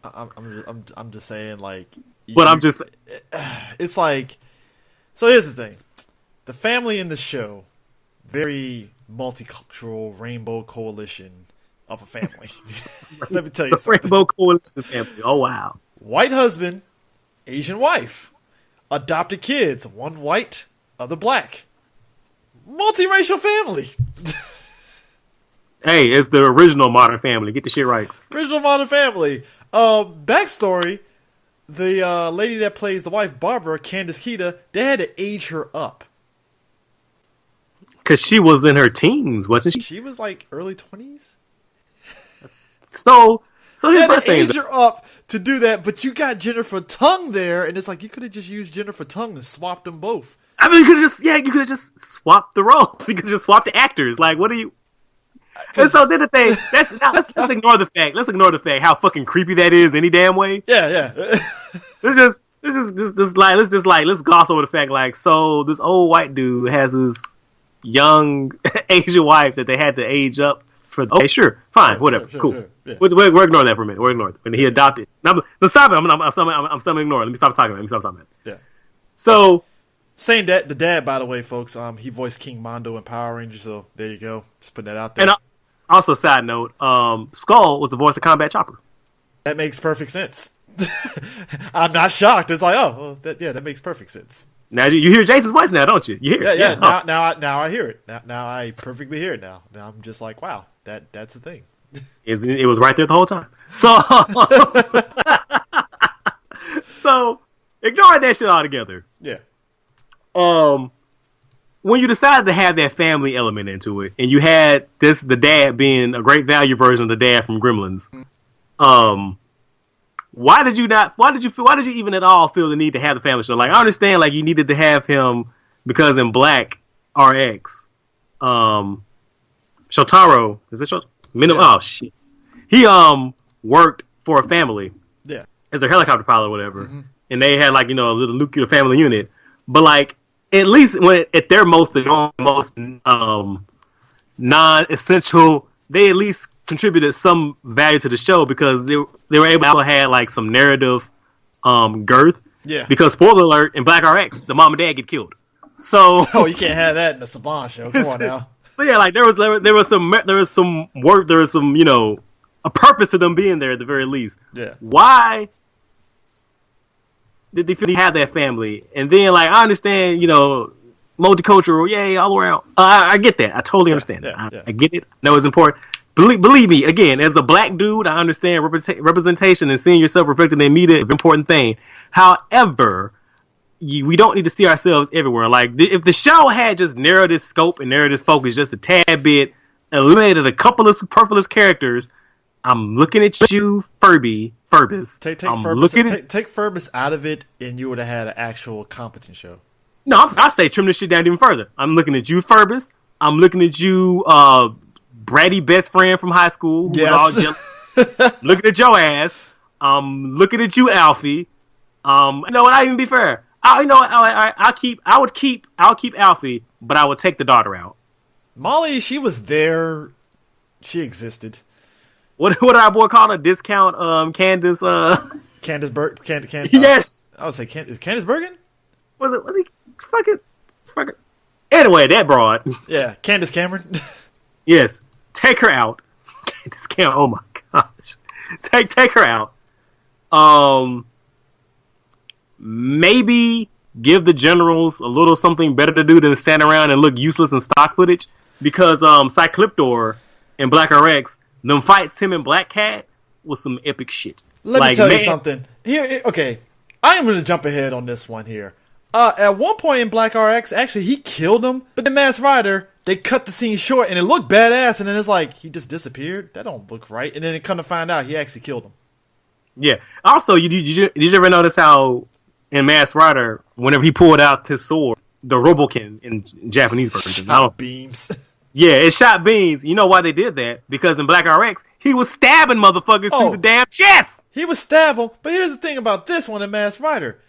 I'm just saying, like, but it's like, so here's the thing: the family in the show, very multicultural rainbow coalition of a family. Let me tell you something. Rainbow coalition family. Oh wow. White husband, Asian wife, adopted kids, one white, other black. Multiracial family. Hey, it's the original Modern Family. Get the shit right. Original Modern Family. Backstory, the lady that plays the wife, Barbara, Candace Keita, they had to age her up. Because she was in her teens, wasn't she? She was like early 20s. So here's my thing. Age her up to do that, but you got Jennifer Tongue there, and it's like you could have just used Jennifer Tongue and swapped them both. I mean, you could have just swapped the roles. You could have just swapped the actors. Like, what are you? And so then the thing, let's ignore the fact. Let's ignore the fact how fucking creepy that is any damn way. Yeah. let's gloss over the fact, like, so this old white dude has his young Asian wife that they had to age up for. Okay, sure, fine, whatever, cool. Sure, yeah. We're ignoring that for a minute. We're ignoring it. When he adopted. Now, stop it. I'm still ignoring it. Let me stop talking about it. Yeah. So. Saying that, the dad, by the way, folks, he voiced King Mondo in Power Rangers, so there you go. Just putting that out there. And also, side note, Skull was the voice of Combat Chopper. That makes perfect sense. I'm not shocked. It's like, that makes perfect sense. Now you hear Jason's voice now, don't you? You hear it? Yeah. Oh. Now I hear it. Now I perfectly hear it. Now I'm just like, wow, that's the thing. It was right there the whole time. So, so ignoring that shit altogether. Yeah. When you decided to have that family element into it, and you had the dad being a great value version of the dad from Gremlins, why did you even at all feel the need to have the family show? Like, I understand, like, you needed to have him because in Black RX, Shotaro, is it Shotaro? Oh shit. He worked for a family. Yeah. As a helicopter pilot or whatever. Mm-hmm. And they had, like, a little nuclear family unit. But, like, at least when at their most non-essential, they at least contributed some value to the show because they were able to have, like, some narrative girth. Yeah. Because, spoiler alert, in Black RX, the mom and dad get killed. So you can't have that in the Saban show. Come on now. So yeah, like there was some work, there was some, a purpose to them being there at the very least. Yeah. Why did they have that family? And then, like, I understand, multicultural, yay, all around. I get that. I totally understand that. I get it. No, it's important. Believe me, again, as a black dude, I understand representation and seeing yourself reflected in media is an important thing. However, we don't need to see ourselves everywhere. Like, if the show had just narrowed its scope and narrowed its focus just a tad bit, eliminated a couple of superfluous characters, I'm looking at you, Furbus. Take Furbus out of it, and you would have had an actual competent show. No, I'll say trim this shit down even further. I'm looking at you, Furbus. I'm looking at you, bratty best friend from high school. Yes. Looking at your ass. Looking at you, Alfie. Not even be fair. I'll keep Alfie, but I would take the daughter out. Molly, she was there. She existed. What did our boy call her? Discount Candace Candace yes. I would say Candace Bergen? Was he fucking anyway, that broad. Yeah, Candace Cameron. Yes. Take her out. Candace Cameron, oh my gosh. Take her out. Maybe give the generals a little something better to do than stand around and look useless in stock footage. Because Cycliptor in Black RX, them fights him and Black Cat was some epic shit. Let me tell you something. Here, okay, I am going to jump ahead on this one here. At one point in Black RX, actually, he killed him. But then Masked Rider, they cut the scene short, and it looked badass. And then it's like, he just disappeared? That don't look right. And then it come to find out, he actually killed him. Yeah. Also, did you ever notice how in Masked Rider, whenever he pulled out his sword, the Robokin in Japanese version, shot beams. Yeah, it shot beams. You know why they did that? Because in Black RX, he was stabbing motherfuckers through the damn chest. He was stabbing. But here's the thing about this one in Masked Rider.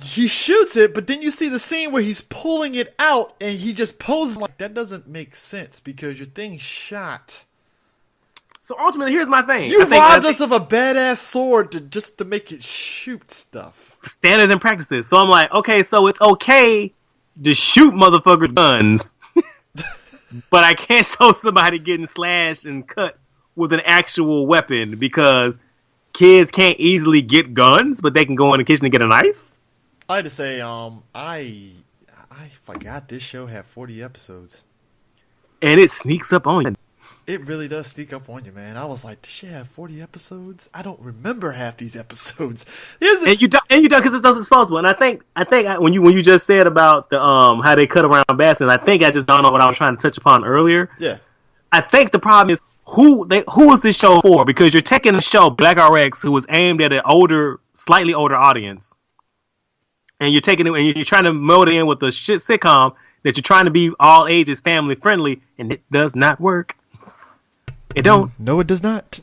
He shoots it, but then you see the scene where he's pulling it out, and he just poses like, that doesn't make sense because your thing's shot. So ultimately, here's my thing. You robbed us of a badass sword just to make it shoot stuff. Standards and practices. So I'm like, okay, so it's okay to shoot motherfucker guns, but I can't show somebody getting slashed and cut with an actual weapon because kids can't easily get guns, but they can go in the kitchen and get a knife. I had to say, I forgot this show had 40 episodes. And it sneaks up on you. It really does sneak up on you, man. I was like, does she have 40 episodes? I don't remember half these episodes. And you don't because it's those exposable. And I think when you just said about the how they cut around Bastion, I think I just don't know what I was trying to touch upon earlier. Yeah. I think the problem is who is this show for? Because you're taking a show, Black RX, who was aimed at an slightly older audience. And you're taking it and you're trying to mold it in with a shit sitcom that you're trying to be all ages family friendly, and it does not work. It don't. No, it does not.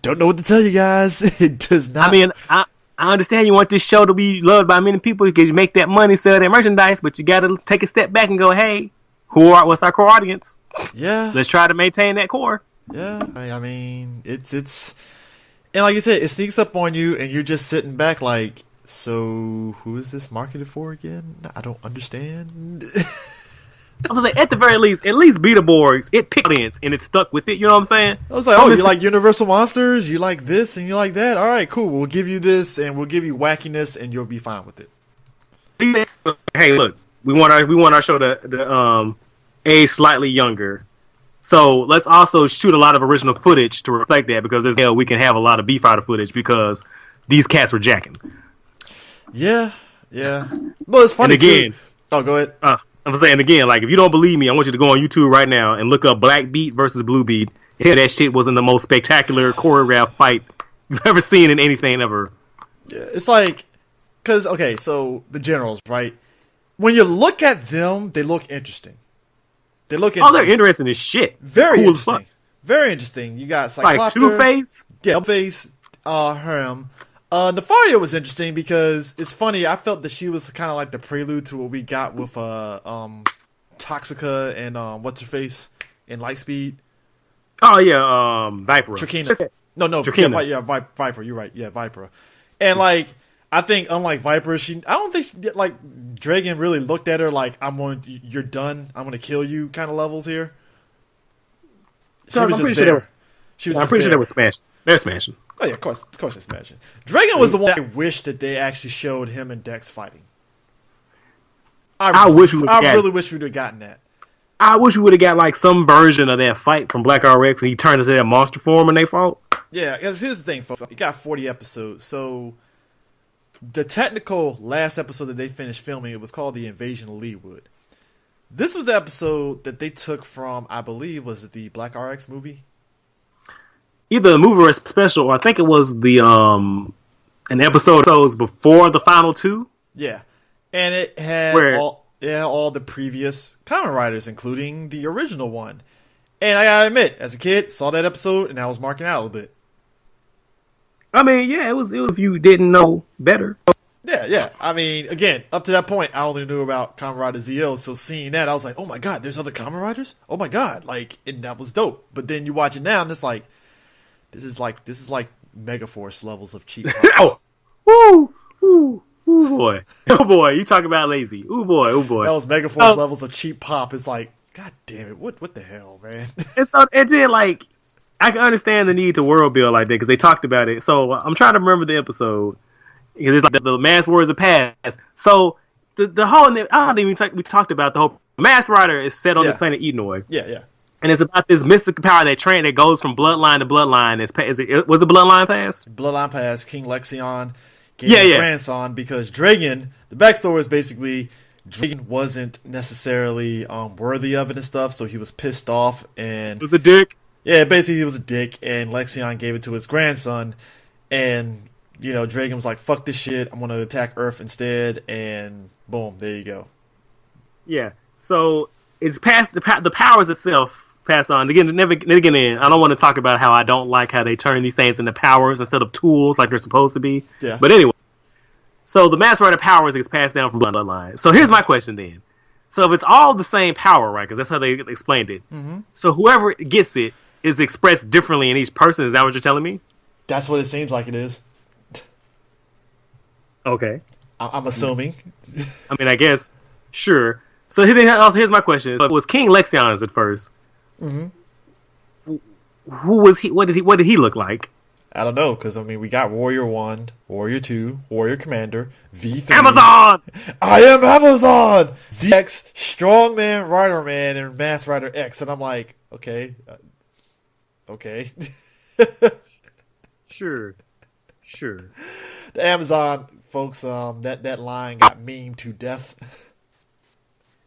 Don't know what to tell you guys. It does not. I mean, I understand you want this show to be loved by many people because you make that money, sell that merchandise, but you got to take a step back and go, hey, what's our core audience? Yeah. Let's try to maintain that core. Yeah. I mean, it's and like you said, it sneaks up on you, and you're just sitting back like, so who is this marketed for again? I don't understand. I was like, at the very least, Beetleborgs, it picked audience and it stuck with it. You know what I'm saying? I was like, oh, you like Universal Monsters? You like this and you like that? All right, cool. We'll give you this and we'll give you wackiness and you'll be fine with it. hey, look, we want our show to age slightly younger. So let's also shoot a lot of original footage to reflect that, because as hell we can have a lot of Beef Rider footage because these cats were jacking. Yeah. Well, it's funny. And again, too. Oh, go ahead. I'm saying again, like, if you don't believe me, I want you to go on YouTube right now and look up Black Beat versus Blue Beat. Yeah, that shit was in the most spectacular choreographed fight you've ever seen in anything ever. Yeah, it's like, because, okay, so the generals, right? When you look at them, they look interesting. They look interesting. Oh, they're interesting as shit. Very cool interesting. As fuck. Very interesting. You got Cyclopter. Like Two-Face? Yeah, Two-Face, him. Nefaria was interesting because it's funny. I felt that she was kind of like the prelude to what we got with Toxica and what's her face in Lightspeed. Oh yeah, Viper. Trakina. No, Trakina. Yeah, Viper. You're right. Yeah, Viper. And like, I think unlike Viper, I don't think Dragon really looked at her like, you're done. I'm gonna kill you kind of levels here. I'm pretty sure they were smashing. They're smashing. Oh yeah, of course they're smashing. Dragon was the one I wish that they actually showed him and Dex fighting. I really wish we would have gotten that. I wish we would have got like some version of that fight from Black RX when he turned into that monster form and they fought. Yeah, because here's the thing, folks. It got 40 episodes, so the technical last episode that they finished filming, it was called The Invasion of Leewood. This was the episode that they took from, I believe, was it the Black RX movie? Either a movie or a special, or I think it was the an episode before the final two. Yeah, and it had all the previous Kamen Riders, including the original one. And I gotta admit, as a kid, saw that episode and I was marking out a little bit. I mean, yeah, it was if you didn't know better. Yeah. I mean, again, up to that point, I only knew about Kamen Rider ZL, so seeing that, I was like, oh my god, there's other Kamen Riders? Oh my god, like, and that was dope. But then you watch it now, and it's like, this is like Megaforce levels of cheap. Oh, ooh, boy. Oh boy, you talk about lazy. Ooh boy. That was Megaforce levels of cheap pop. It's like, god damn it, what the hell, man? It did, like, I can understand the need to world build like that because they talked about it. So I'm trying to remember the episode because it's like the mass words of past. So the whole we talked about the whole Mass Rider is set on the planet Edenoi. Yeah. And it's about this mystical power that goes from bloodline to bloodline. Was it Bloodline Pass? Bloodline Pass, King Lexion gave his grandson, because Dragon, the backstory is basically Dragon wasn't necessarily worthy of it and stuff, so he was pissed off and... It was a dick? Yeah, basically he was a dick, and Lexion gave it to his grandson, and, you know, Dragon was like, fuck this shit, I'm gonna attack Earth instead, and boom, there you go. Yeah, so it's past the powers itself pass on. Again, I don't want to talk about how I don't like how they turn these things into powers instead of tools like they're supposed to be. Yeah. But anyway, so the Mass Rider powers gets passed down from bloodline. So here's my question then. So if it's all the same power, right, because that's how they explained it. Mm-hmm. So whoever gets it is expressed differently in each person. Is that what you're telling me? That's what it seems like it is. Okay. I'm assuming. I mean, I guess. Sure. So here's my question. So it was King Lexion's at first. Mm-hmm. Who was he? What did he look like? I don't know, because I mean, we got Warrior 1, Warrior 2, Warrior Commander, V3. Amazon! I am Amazon! ZX, Strongman, Rider Man, and Mass Rider X. And I'm like, okay. Sure. The Amazon folks, that line got memed to death.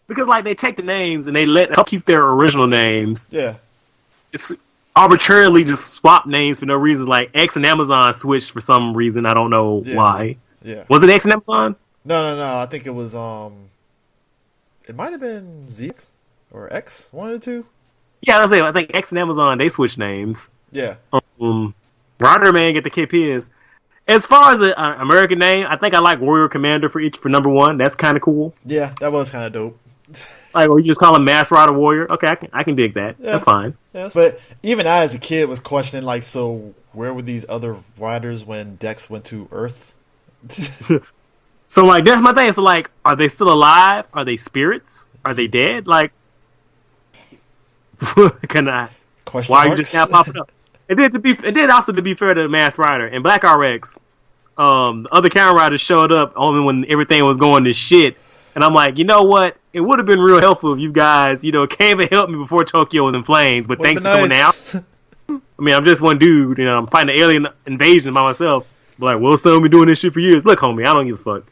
Because, like, they take the names and they keep their original names. Yeah. It's arbitrarily just swap names for no reason. Like, X and Amazon switched for some reason. I don't know why. Yeah. Was it X and Amazon? No. I think it was, it might have been ZX or X, one of the two. Yeah, I think X and Amazon, they switched names. Yeah. Rider Man get to keep his. As far as an American name, I think I like Warrior Commander for number one. That's kind of cool. Yeah, that was kind of dope. Like, or you just call him Mass Rider Warrior. Okay, I can dig that. Yeah. That's fine. Yeah, but even I, as a kid, was questioning, like, so where were these other riders when Dex went to Earth? So, like, that's my thing. So, like, are they still alive? Are they spirits? Are they dead? Like, why are you just now popping up? And then also to be fair to Mass Rider and Black RX, the other Kamen Riders showed up only when everything was going to shit. And I'm like, you know what? It would have been real helpful if you guys, came and helped me before Tokyo was in flames. But thanks for coming out. I mean, I'm just one dude. I'm fighting an alien invasion by myself. But like, Wilson been doing this shit for years. Look, homie, I don't give a fuck.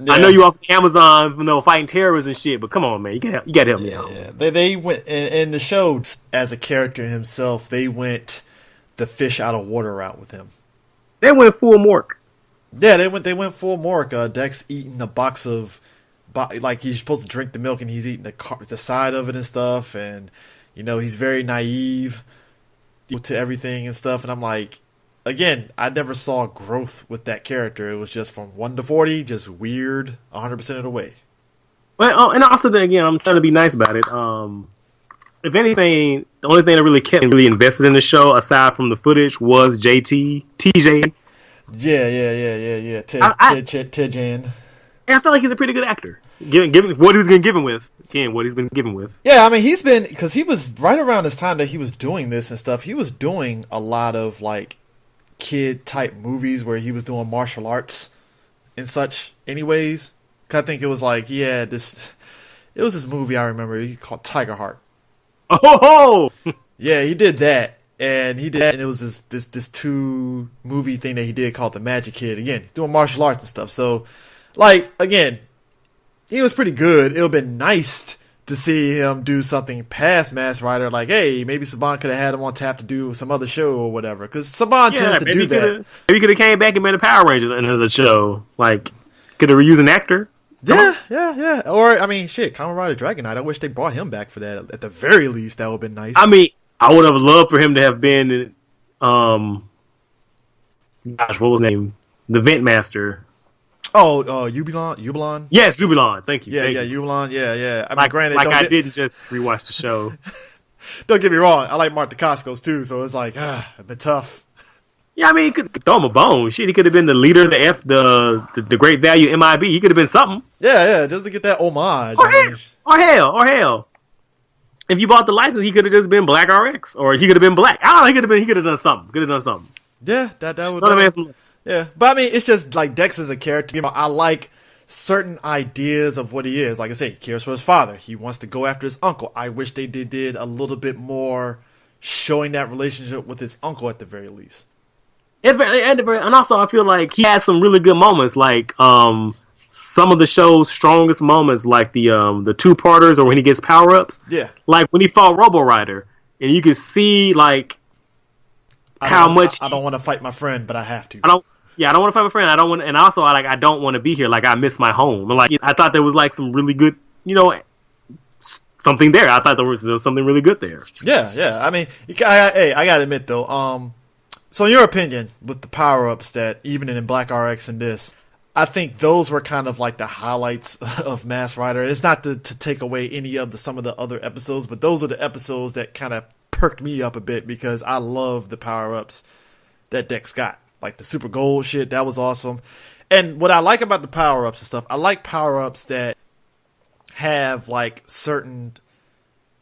I know you off Amazon, fighting terrorists and shit. But come on, man, you gotta help me out. Yeah. They went in the show as a character himself. They went the fish out of water route with him. They went full Mork. Yeah, they went full Mork. Dex eating a box of, like, he's supposed to drink the milk and he's eating the side of it and stuff. And he's very naive to everything and stuff. And I'm like, again, I never saw growth with that character. It was just from 1 to 40, just weird 100% of the way. Well, and also, again, I'm trying to be nice about it. If anything, the only thing that really kept me really invested in the show, aside from the footage, was TJ. Yeah. Ted Jan. And I feel like he's a pretty good actor. Given what he's been given with. Again, what he's been given with. Yeah, I mean, because he was right around this time that he was doing this and stuff, he was doing a lot of, like, kid-type movies where he was doing martial arts and such anyways. Cause I think it was like, it was this movie I remember called Tiger Heart. Oh! Yeah, he did that. And it was this 2-movie thing that he did called The Magic Kid. Again, doing martial arts and stuff. So, like, again, he was pretty good. It would have been nice to see him do something past Masked Rider. Like, hey, maybe Saban could have had him on tap to do some other show or whatever. Because Saban tends to do that. Maybe he could have came back and made a Power Ranger at the end of the show. Like, could have reused an actor. Yeah. Or, I mean, shit, Kamen Rider Dragon Knight. I wish they brought him back for that. At the very least, that would have been nice. I mean, I would have loved for him to have been, what was his name? The Vent Master. Oh, Ubulon? Yes, Ubulon. Thank you. Yeah, Ubulon. Yeah. I mean, like, granted, I didn't just rewatch the show. Don't get me wrong. I like Mark Dacascos too, so it's like, it's been tough. Yeah, I mean, he could throw him a bone. Shit, he could have been the leader of the Great Value MIB. He could have been something. Yeah, just to get that homage. Or hell. If you bought the license, he could have just been Black RX, or he could have been Black. I don't know. He could have done something. Yeah, that would. Yeah, but I mean, it's just like Dex is a character. I like certain ideas of what he is. Like I say, he cares for his father. He wants to go after his uncle. I wish they did a little bit more showing that relationship with his uncle at the very least. And also, I feel like he has some really good moments, like some of the show's strongest moments, like the 2-parters or when he gets power-ups. Yeah. Like when he fought Robo Rider, and you can see, like, how much... I don't want to fight my friend, but I have to. I don't want to fight my friend. I don't want, and also, I don't want to be here. Like, I miss my home. Like, I thought there was, like, some really good, something there. I thought there was something really good there. Yeah. I mean, I gotta admit, though, so in your opinion, with the power-ups that, even in Black RX and this, I think those were kind of like the highlights of Masked Rider. It's not to take away any of some of the other episodes, but those are the episodes that kind of perked me up a bit because I love the power-ups that Dex got. Like the Super Gold shit, that was awesome. And what I like about the power-ups and stuff, I like power-ups that have like certain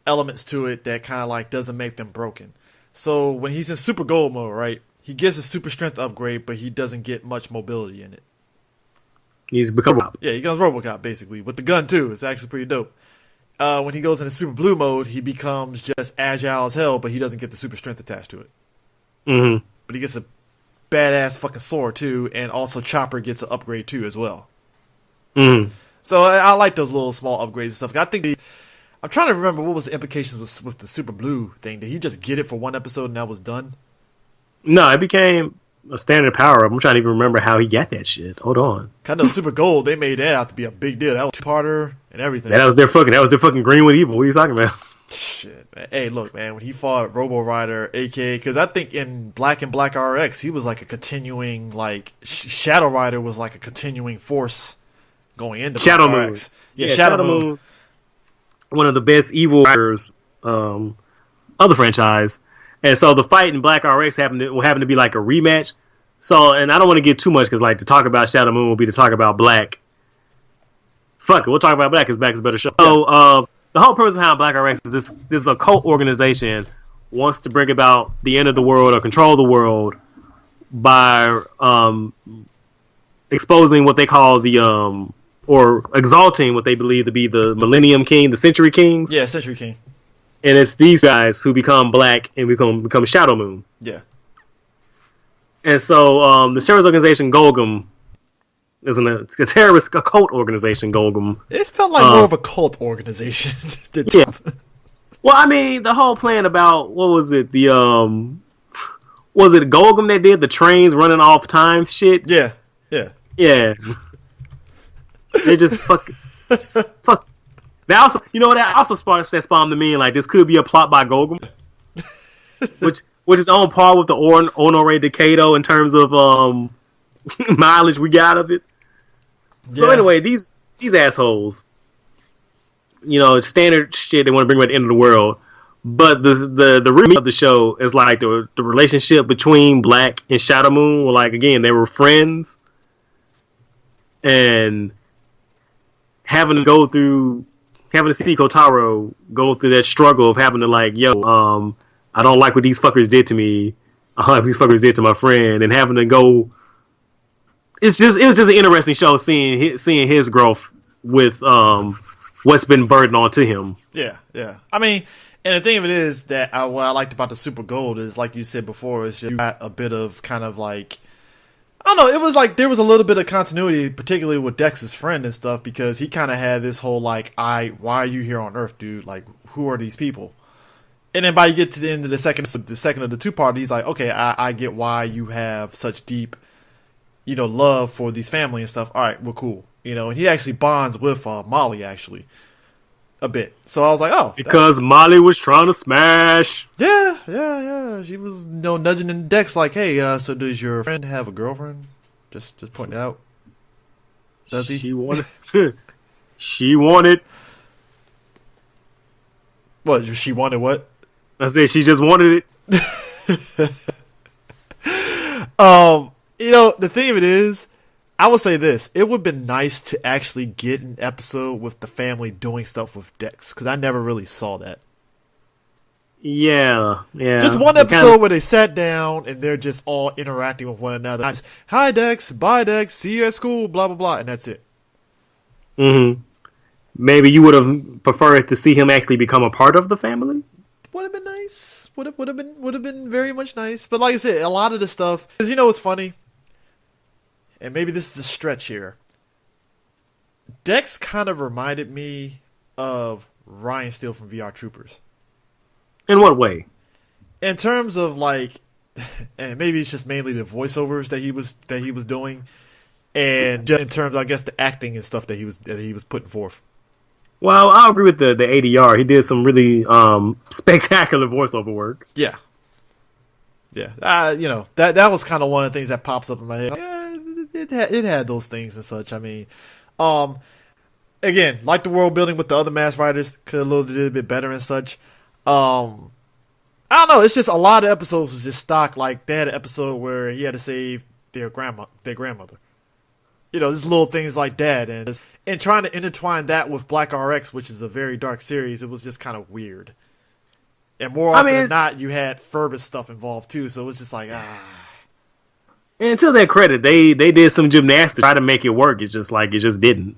elements to it that kind of like doesn't make them broken. So when he's in Super Gold mode, right, he gets a super strength upgrade, but he doesn't get much mobility in it. He's become Robocop. Yeah, he becomes Robocop, basically. With the gun, too. It's actually pretty dope. When he goes into Super Blue mode, he becomes just agile as hell, but he doesn't get the super strength attached to it. Mm-hmm. But he gets a badass fucking sword, too, and also Chopper gets an upgrade, too, as well. Mm-hmm. So I like those little small upgrades and stuff. I think I'm trying to remember what was the implications with the Super Blue thing. Did he just get it for one episode and that was done? No, it became a standard power-up. I'm trying to even remember how he got that shit. Hold on. Kind of Super Gold, they made that out to be a big deal. That was 2-parter and everything. Yeah, that was their fucking Greenwood Evil. What are you talking about? Shit, man. Hey, look, man, when he fought Robo Rider, aka, because I think in Black and Black RX, he was like a continuing, like, Shadow Rider was like a continuing force going into Shadow Black Moon. RX. Yeah, Shadow Moon. One of the best evil riders of the franchise. And so the fight in Black RX happened to be like a rematch. So, and I don't want to get too much because, like, to talk about Shadow Moon will be to talk about Black. Fuck it, we'll talk about Black because Black is a better show. So, the whole purpose behind Black RX is this occult organization wants to bring about the end of the world or control the world by exposing what they call the or exalting what they believe to be the Millennium King, the Century Kings. Yeah, Century King. And it's these guys who become black and become Shadow Moon. Yeah. And so the terrorist organization Golgum isn't a terrorist occult organization. Golgum. It felt like more of a cult organization. Yeah. Well, I mean, the whole plan about what was it? The was it Golgum that did the trains running off time shit? Yeah. Yeah. Yeah. They just fuck. They also, you know, that also spawned the meme like this could be a plot by Golgum, which is on par with the Honore Decado in terms of mileage we got of it. So anyway, these assholes, you know, standard shit they want to bring about the end of the world. But the real of the show is like the relationship between Black and Shadow Moon. Like again, they were friends, and having to see Kotaro go through that struggle of having to like, I don't like what these fuckers did to me. I don't like what these fuckers did to my friend, and having to go. It was just an interesting show seeing his growth with what's been burdened onto him. Yeah, yeah. I mean, and the thing of it is that what I liked about the Super Gold is, like you said before, is just you got a bit of kind of like, I don't know, it was like there was a little bit of continuity, particularly with Dex's friend and stuff, because he kind of had this whole like, why are you here on Earth, dude? Like, who are these people? And then by you get to the end of the second of the two-part, he's like, okay, I get why you have such deep, you know, love for these family and stuff. All right, we're cool. You know, and he actually bonds with Molly, actually, a bit. So I was like, oh. Because Molly was trying to smash. Yeah. She was, you know, nudging in Dex like, hey, so does your friend have a girlfriend? Just pointing out. Does he? She wanted. She wanted. What? She wanted what? I said she just wanted it. You know, the thing of it is, I will say this. It would have been nice to actually get an episode with the family doing stuff with Dex, because I never really saw that. Yeah. Just one episode where they sat down and they're just all interacting with one another. Just, hi, Dex. Bye, Dex. See you at school. Blah, blah, blah. And that's it. Mm-hmm. Maybe you would have preferred to see him actually become a part of the family? Would have been nice. Would have been very much nice. But like I said, a lot of the stuff, because you know what's funny? And maybe this is a stretch here. Dex kind of reminded me of Ryan Steele from VR Troopers. In what way? In terms of like, and maybe it's just mainly the voiceovers that he was doing, and just in terms of, I guess, the acting and stuff that he was putting forth. Well, I agree with the ADR. He did some really spectacular voiceover work. Yeah. You know, that was kind of one of the things that pops up in my head. Yeah, it had those things and such. I mean, again, like the world building with the other Masked Riders, could have a little bit better and such. I don't know. It's just a lot of episodes was just stock. Like they had an episode where he had to save their grandmother. You know, just little things like that, and trying to intertwine that with Black RX, which is a very dark series, it was just kind of weird. And more often than not, you had Furbus stuff involved too, so it was just like And to their credit, they did some gymnastics to try to make it work. It's just like it just didn't.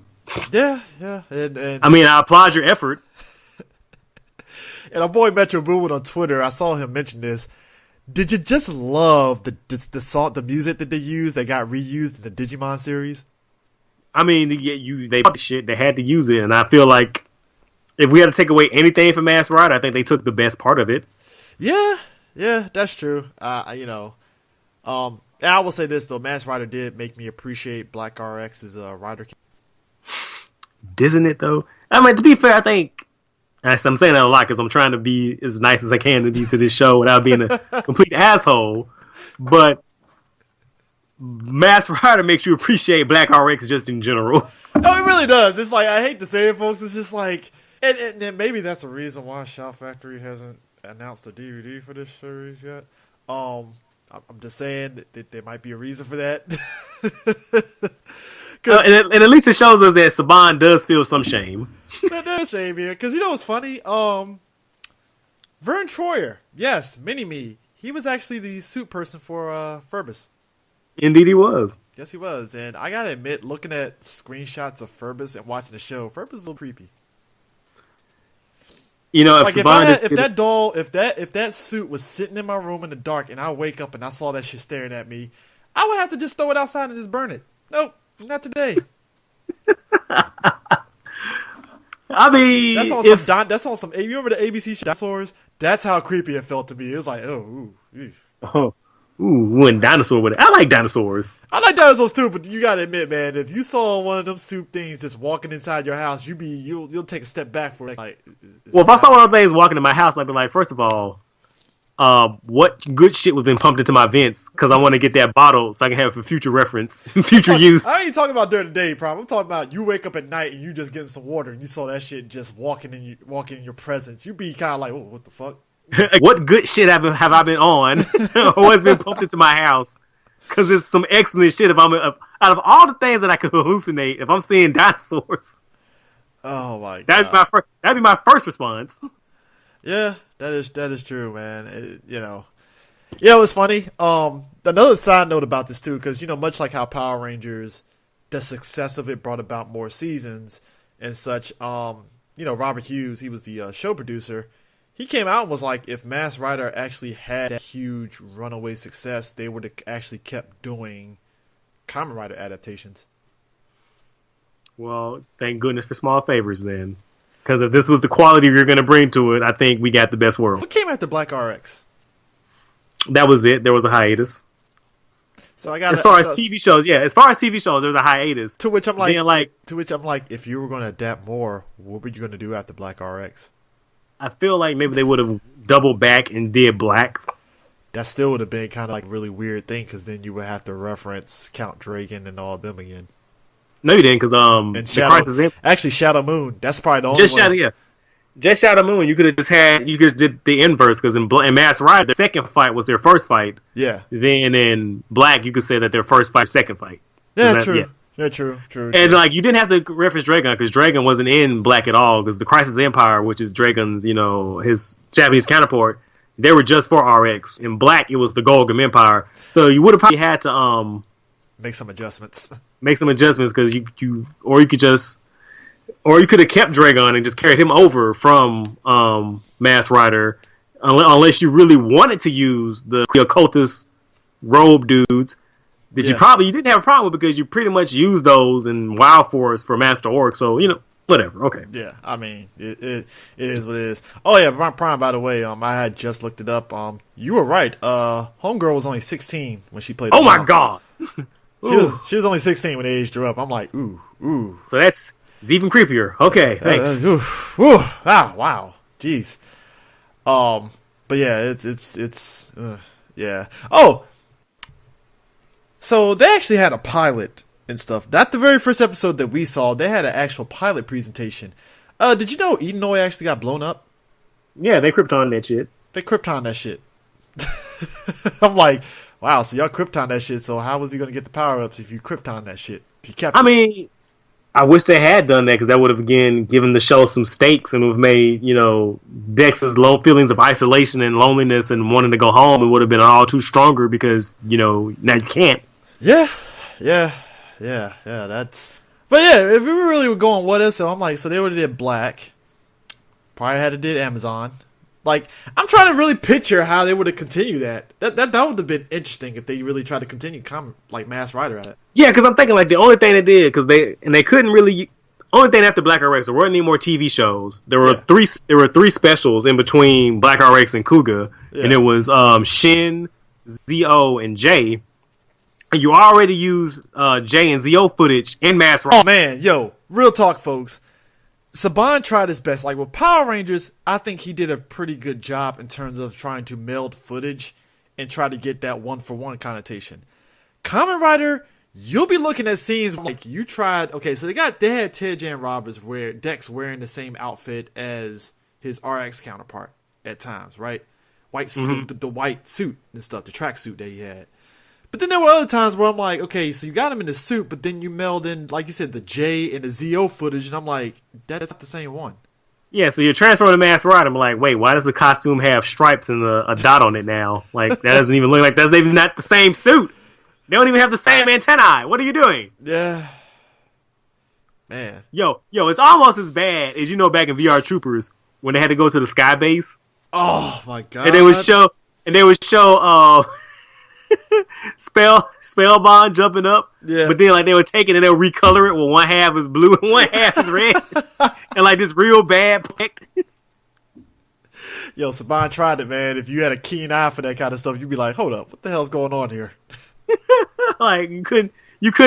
Yeah. And I mean, I applaud your effort. And our boy Metro Boomin on Twitter, I saw him mention this. Did you just love the song, the music that they used that got reused in the Digimon series? I mean, they shit. They had to use it, and I feel like if we had to take away anything from Masked Rider, I think they took the best part of it. Yeah, that's true. You know, I will say this though: Masked Rider did make me appreciate Black RX's rider. Isn't it though? I mean, to be fair, I think. I'm saying that a lot because I'm trying to be as nice as I can to be to this show without being a complete asshole. But Masked Rider makes you appreciate Black RX just in general. No, it really does. It's like, I hate to say it, folks. It's just like, and maybe that's the reason why Shout Factory hasn't announced a DVD for this series yet. I'm just saying that there might be a reason for that. And at least it shows us that Saban does feel some shame. There's shame here. Because you know what's funny? Vern Troyer. Yes, Mini-Me. He was actually the suit person for Furbus. Indeed, he was. Yes, he was. And I gotta admit, looking at screenshots of Ferbus and watching the show, Ferbus is a little creepy. You know, like if that suit was sitting in my room in the dark and I wake up and I saw that shit staring at me, I would have to just throw it outside and just burn it. Nope, not today. I mean, that's on some. You remember the ABC show Dinosaurs? That's how creepy it felt to me. It was like, oh, when dinosaur with it. I like dinosaurs. I like dinosaurs too, but you gotta admit, man, if you saw one of them soup things just walking inside your house, you'll take a step back for it. Like, well, if I saw one of those things walking in my house, I'd be like, first of all, what good shit was been pumped into my vents? Because I want to get that bottle so I can have it for future reference, future use. I ain't talking about during the day, problem. I'm talking about you wake up at night and you just getting some water and you saw that shit just walking in your presence. You'd be kind of like, oh, what the fuck? What good shit have I been on, or has been pumped into my house? Because it's some excellent shit. If I'm out of all the things that I could hallucinate, if I'm seeing dinosaurs, oh my god, that'd be my first response. Yeah, that is true, man. It was funny. Another side note about this too, because much like how Power Rangers, the success of it brought about more seasons and such. Robert Hughes, he was the show producer. He came out and was like, if Masked Rider actually had that huge runaway success, they would have actually kept doing Kamen Rider adaptations. Well, thank goodness for small favors then. Because if this was the quality you're going to bring to it, I think we got the best world. What came after Black RX? That was it. There was a hiatus. So I got as far as TV shows, there was a hiatus. To which I'm like, if you were going to adapt more, what were you going to do after Black RX? I feel like maybe they would have doubled back and did Black. That still would have been kind of like a really weird thing, because then you would have to reference Count Dragon and all of them again. No, you didn't, because Shadow Moon. That's probably the only one. Just Shadow Moon. You could have just did the inverse, because in Masked Rider, their second fight was their first fight. Yeah. Then in Black, you could say that their first fight, second fight. Yeah, true. Yeah. Yeah, true. And you didn't have to reference Dragon, because Dragon wasn't in Black at all, because the Crisis Empire, which is Dragon's, his Japanese counterpart, they were just for RX. In Black, it was the Golgam Empire. So you would have probably had to make some adjustments. Because you could have kept Dragon and just carried him over from Masked Rider, unless you really wanted to use the occultist robe dudes. You didn't have a problem with, because you pretty much used those in Wild Force for Master Orc, so whatever. Okay. Yeah, I mean it is what it is. Oh yeah, Prime. By the way, I had just looked it up. You were right. Homegirl was only 16 when she played. Oh my god. She was only 16 when they aged her up. I'm like, ooh. So it's even creepier. Okay, thanks. Wow. Jeez. But yeah, it's yeah. Oh. So they actually had a pilot and stuff. Not the very first episode that we saw. They had an actual pilot presentation. Did you know Edenoi actually got blown up? Yeah, they Krypton that shit. They Krypton that shit. I'm like, wow, so y'all Krypton that shit, so how was he going to get the power-ups if you Krypton that shit? If you kept I wish they had done that, because that would have, again, given the show some stakes and would have made, Dex's low feelings of isolation and loneliness and wanting to go home. It would have been all too stronger, because, now you can't. Yeah, that's... But yeah, if we really were going what if, so I'm like, so they would have did Black. Probably had to did Amazon. Like, I'm trying to really picture how they would have continued that. That would have been interesting if they really tried to continue Masked Rider at it. Yeah, because I'm thinking, the only thing they did, they couldn't really... Only thing after Black RX, there weren't any more TV shows. There were three specials in between Black RX and Kuga, and it was Shin, Zo, and Jay. And you already used Jay and Zo footage in Masked Rider. Oh man, real talk, folks. Saban tried his best. Like with Power Rangers, I think he did a pretty good job in terms of trying to meld footage and try to get that one-for-one connotation. Kamen Rider, you'll be looking at scenes like you tried. Okay, so they had Ted Jan Roberts where Dex wearing the same outfit as his RX counterpart at times, right? White suit, the white suit and stuff, the track suit that he had. But then there were other times where I'm like, okay, so you got him in the suit, but then you meld in, like you said, the J and the Zo footage, and I'm like, that's not the same one. Yeah, so you're transferring to Masked Rider. I'm like, wait, why does the costume have stripes and a dot on it now? Like, that doesn't even look like that's even not the same suit. They don't even have the same antennae. What are you doing? Yeah. Man. Yo, it's almost as bad as back in VR Troopers when they had to go to the sky base. Oh my god. And they would show Spellbond jumping up. Yeah. But then they would take it and they'll recolor it where one half is blue and one half is red. And this real bad Yo, Saban tried it, man. If you had a keen eye for that kind of stuff, you'd be like, hold up, what the hell's going on here? you couldn't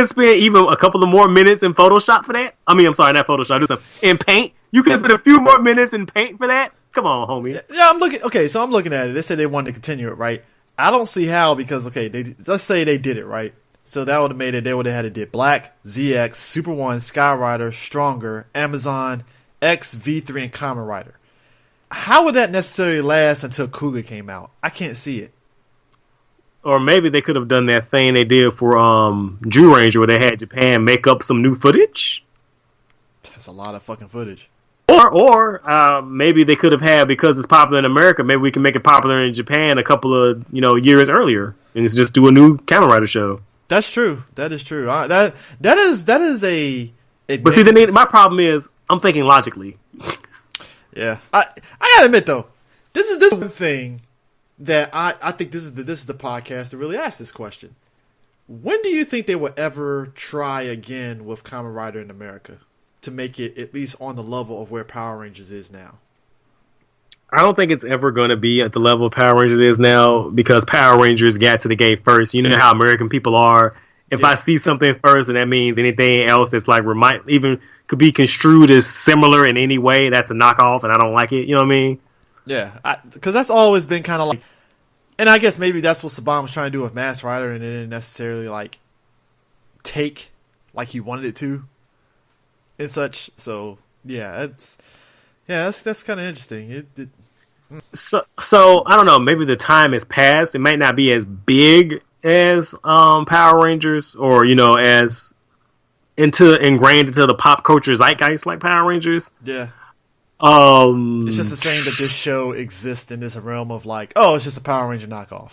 spend even a couple of more minutes in Photoshop for that? I mean, I'm sorry, not Photoshop, in Paint. You could spend a few more minutes in Paint for that? Come on, homie. Yeah, I'm looking at it. They said they wanted to continue it, right? I don't see how because, let's say they did it, right? So that would have made it, they would have had to did Black, ZX, Super 1, Sky Rider, Stronger, Amazon, X, V3, and Kamen Rider. How would that necessarily last until Kuga came out? I can't see it. Or maybe they could have done that thing they did for Jew Ranger where they had Japan make up some new footage. That's a lot of fucking footage. Or maybe they could have had, because it's popular in America, maybe we can make it popular in Japan a couple of years earlier and just do a new Kamen Rider show. That's true. That is true. That is a. But see, then my problem is I'm thinking logically. Yeah, I gotta admit though, this is one thing that I think this is the podcast to really ask this question. When do you think they will ever try again with Kamen Rider in America to make it at least on the level of where Power Rangers is now? I don't think it's ever going to be at the level of Power Rangers is now because Power Rangers got to the gate first. You know how American people are. If I see something first and that means anything else that's even could be construed as similar in any way, that's a knockoff and I don't like it. You know what I mean? Yeah, because that's always been kind of like, and I guess maybe that's what Saban was trying to do with Mask Rider and it didn't necessarily take like he wanted it to and such. So yeah, that's kind of interesting. So I don't know. Maybe the time has passed. It might not be as big as Power Rangers, or as ingrained into the pop culture zeitgeist like Power Rangers. Yeah. It's just the same that this show exists in this realm of it's just a Power Ranger knockoff.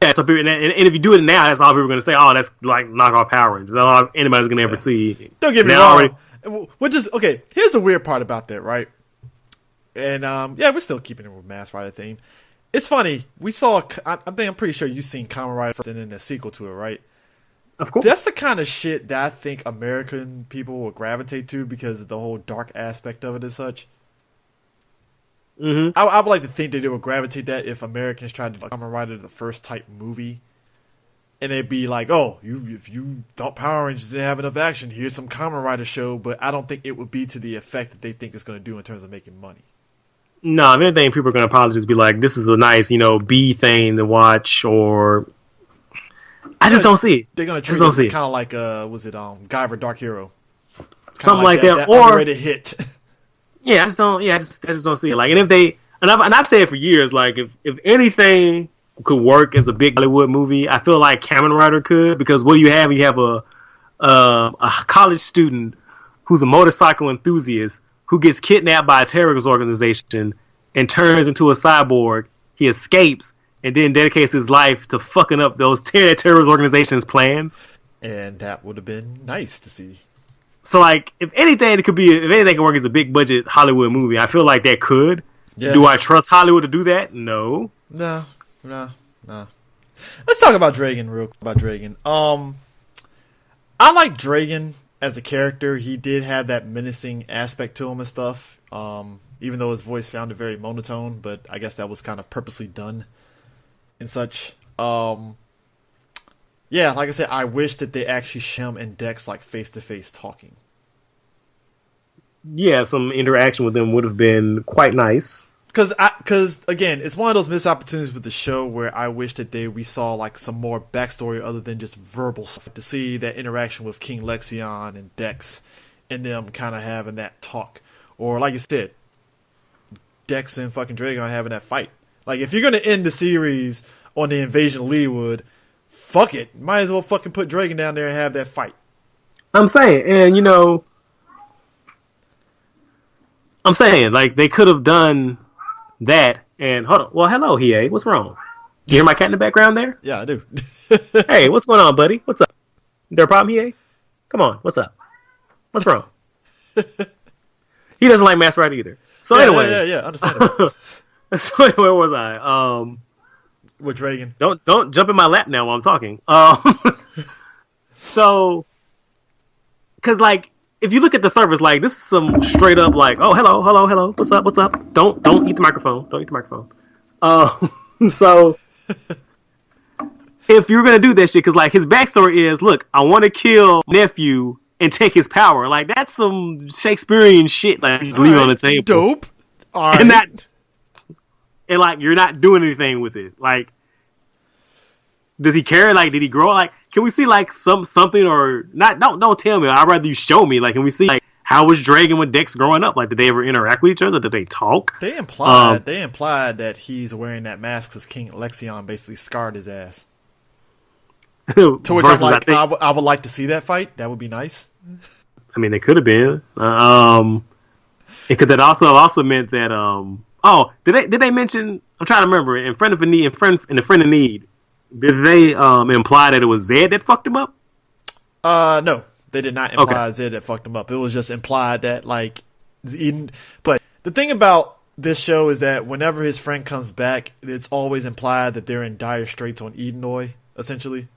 Yeah. So people, and if you do it now, that's all people are going to say. Oh, that's like knockoff Power Rangers. That's all anybody's going to ever see. Don't get me wrong. Here's the weird part about that, right? And we're still keeping it with Mask Rider theme. It's funny. We saw. I'm pretty sure you've seen Kamen Rider first and then the sequel to it, right? Of course. That's the kind of shit that I think American people will gravitate to because of the whole dark aspect of it and such. Mm-hmm. I would like to think that they would gravitate that if Americans tried to do Kamen Rider the first type movie, and they'd be like, "Oh, if you thought Power Rangers didn't have enough action, here's some Kamen Rider show." But I don't think it would be to the effect that they think it's going to do in terms of making money. No, if anything, people are going to probably just be like, "This is a nice, B thing to watch," or I just don't see it. They're going to treat it kind of like Guyver Dark Hero, something like that, or underrated hit. Yeah, I just don't see it. And I've said for years, if anything could work as a big Hollywood movie, I feel like Kamen Rider could, because what do you have? You have a college student who's a motorcycle enthusiast who gets kidnapped by a terrorist organization and turns into a cyborg. He escapes and then dedicates his life to fucking up those terrorist organization's plans. And that would have been nice to see. So, if anything can work as a big budget Hollywood movie, I feel like that could. Yeah. Do I trust Hollywood to do that? No. No. Let's talk about Dragon real quick. About Dragon. I like Dragon as a character. He did have that menacing aspect to him and stuff. Even though his voice sounded very monotone, but I guess that was kind of purposely done and such. Yeah, like I said, I wish that they actually show him and Dex face-to-face talking. Yeah, some interaction with them would have been quite nice. Because again, it's one of those missed opportunities with the show where I wish that we saw some more backstory other than just verbal stuff. To see that interaction with King Lexion and Dex and them kind of having that talk. Or like you said, Dex and fucking Dragon having that fight. If you're going to end the series on the invasion of Leewood, fuck it. Might as well fucking put Dragon down there and have that fight. I'm saying, and they could have done that. And hold on. Well, hello, Hiei. What's wrong? You hear my cat in the background there? Yeah, I do. Hey, what's going on, buddy? What's up? There a problem here? Come on, what's up? What's wrong? He doesn't like Master Rider either. So anyway, yeah, understandable. So anyway, where was I? With Dragon. Don't jump in my lap now while I'm talking. So, because like, if you look at the service, like this is some straight up like, oh hello, what's up? Don't eat the microphone. Don't eat the microphone. So if you're gonna do that shit, because like his backstory is, look, I want to kill nephew and take his power. Like that's some Shakespearean shit. Like he's leaving on the table. Dope. All right. And like you're not doing anything with it. Like, does he care? Like, did he grow? Like, can we see like something or not? Don't tell me. I'd rather you show me. Like, can we see like how was Dragon with Dex growing up? Like, did they ever interact with each other? Did they talk? They implied that he's wearing that mask because King Lexion basically scarred his ass. To which I'm like, I would like to see that fight. That would be nice. I mean, it could have been. It could. That also meant that. Oh, did they mention? I'm trying to remember. In the friend of need, did they imply that it was Zed that fucked him up? No, they did not imply Zed that fucked him up. It was just implied that like Eden. But the thing about this show is that whenever his friend comes back, it's always implied that they're in dire straits on Edenoi, essentially.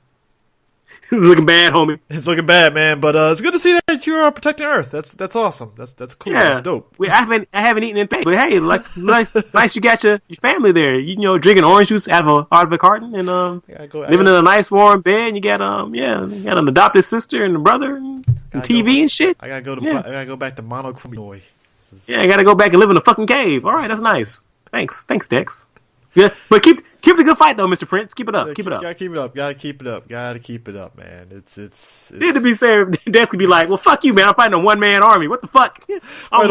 It's looking bad, homie. It's looking bad, man. But it's good to see that you are protecting Earth. That's awesome. That's cool. Yeah. That's dope. I haven't eaten in pain, but hey, like nice you got your family there. You know, drinking orange juice out of a carton and living in a nice warm bed. And you got you got an adopted sister and a brother and TV and shit. I gotta go back to Monochrome. Yeah, I gotta go back and live in a fucking cave. All right, that's nice. Thanks, Dex. Yeah, but keep the good fight though, Mr. Prince. Keep it up. Keep it up. Gotta keep it up, man. It's Need to be fair. Dex could be like, well, fuck you, man. I'm fighting a one-man army. What the fuck? I'm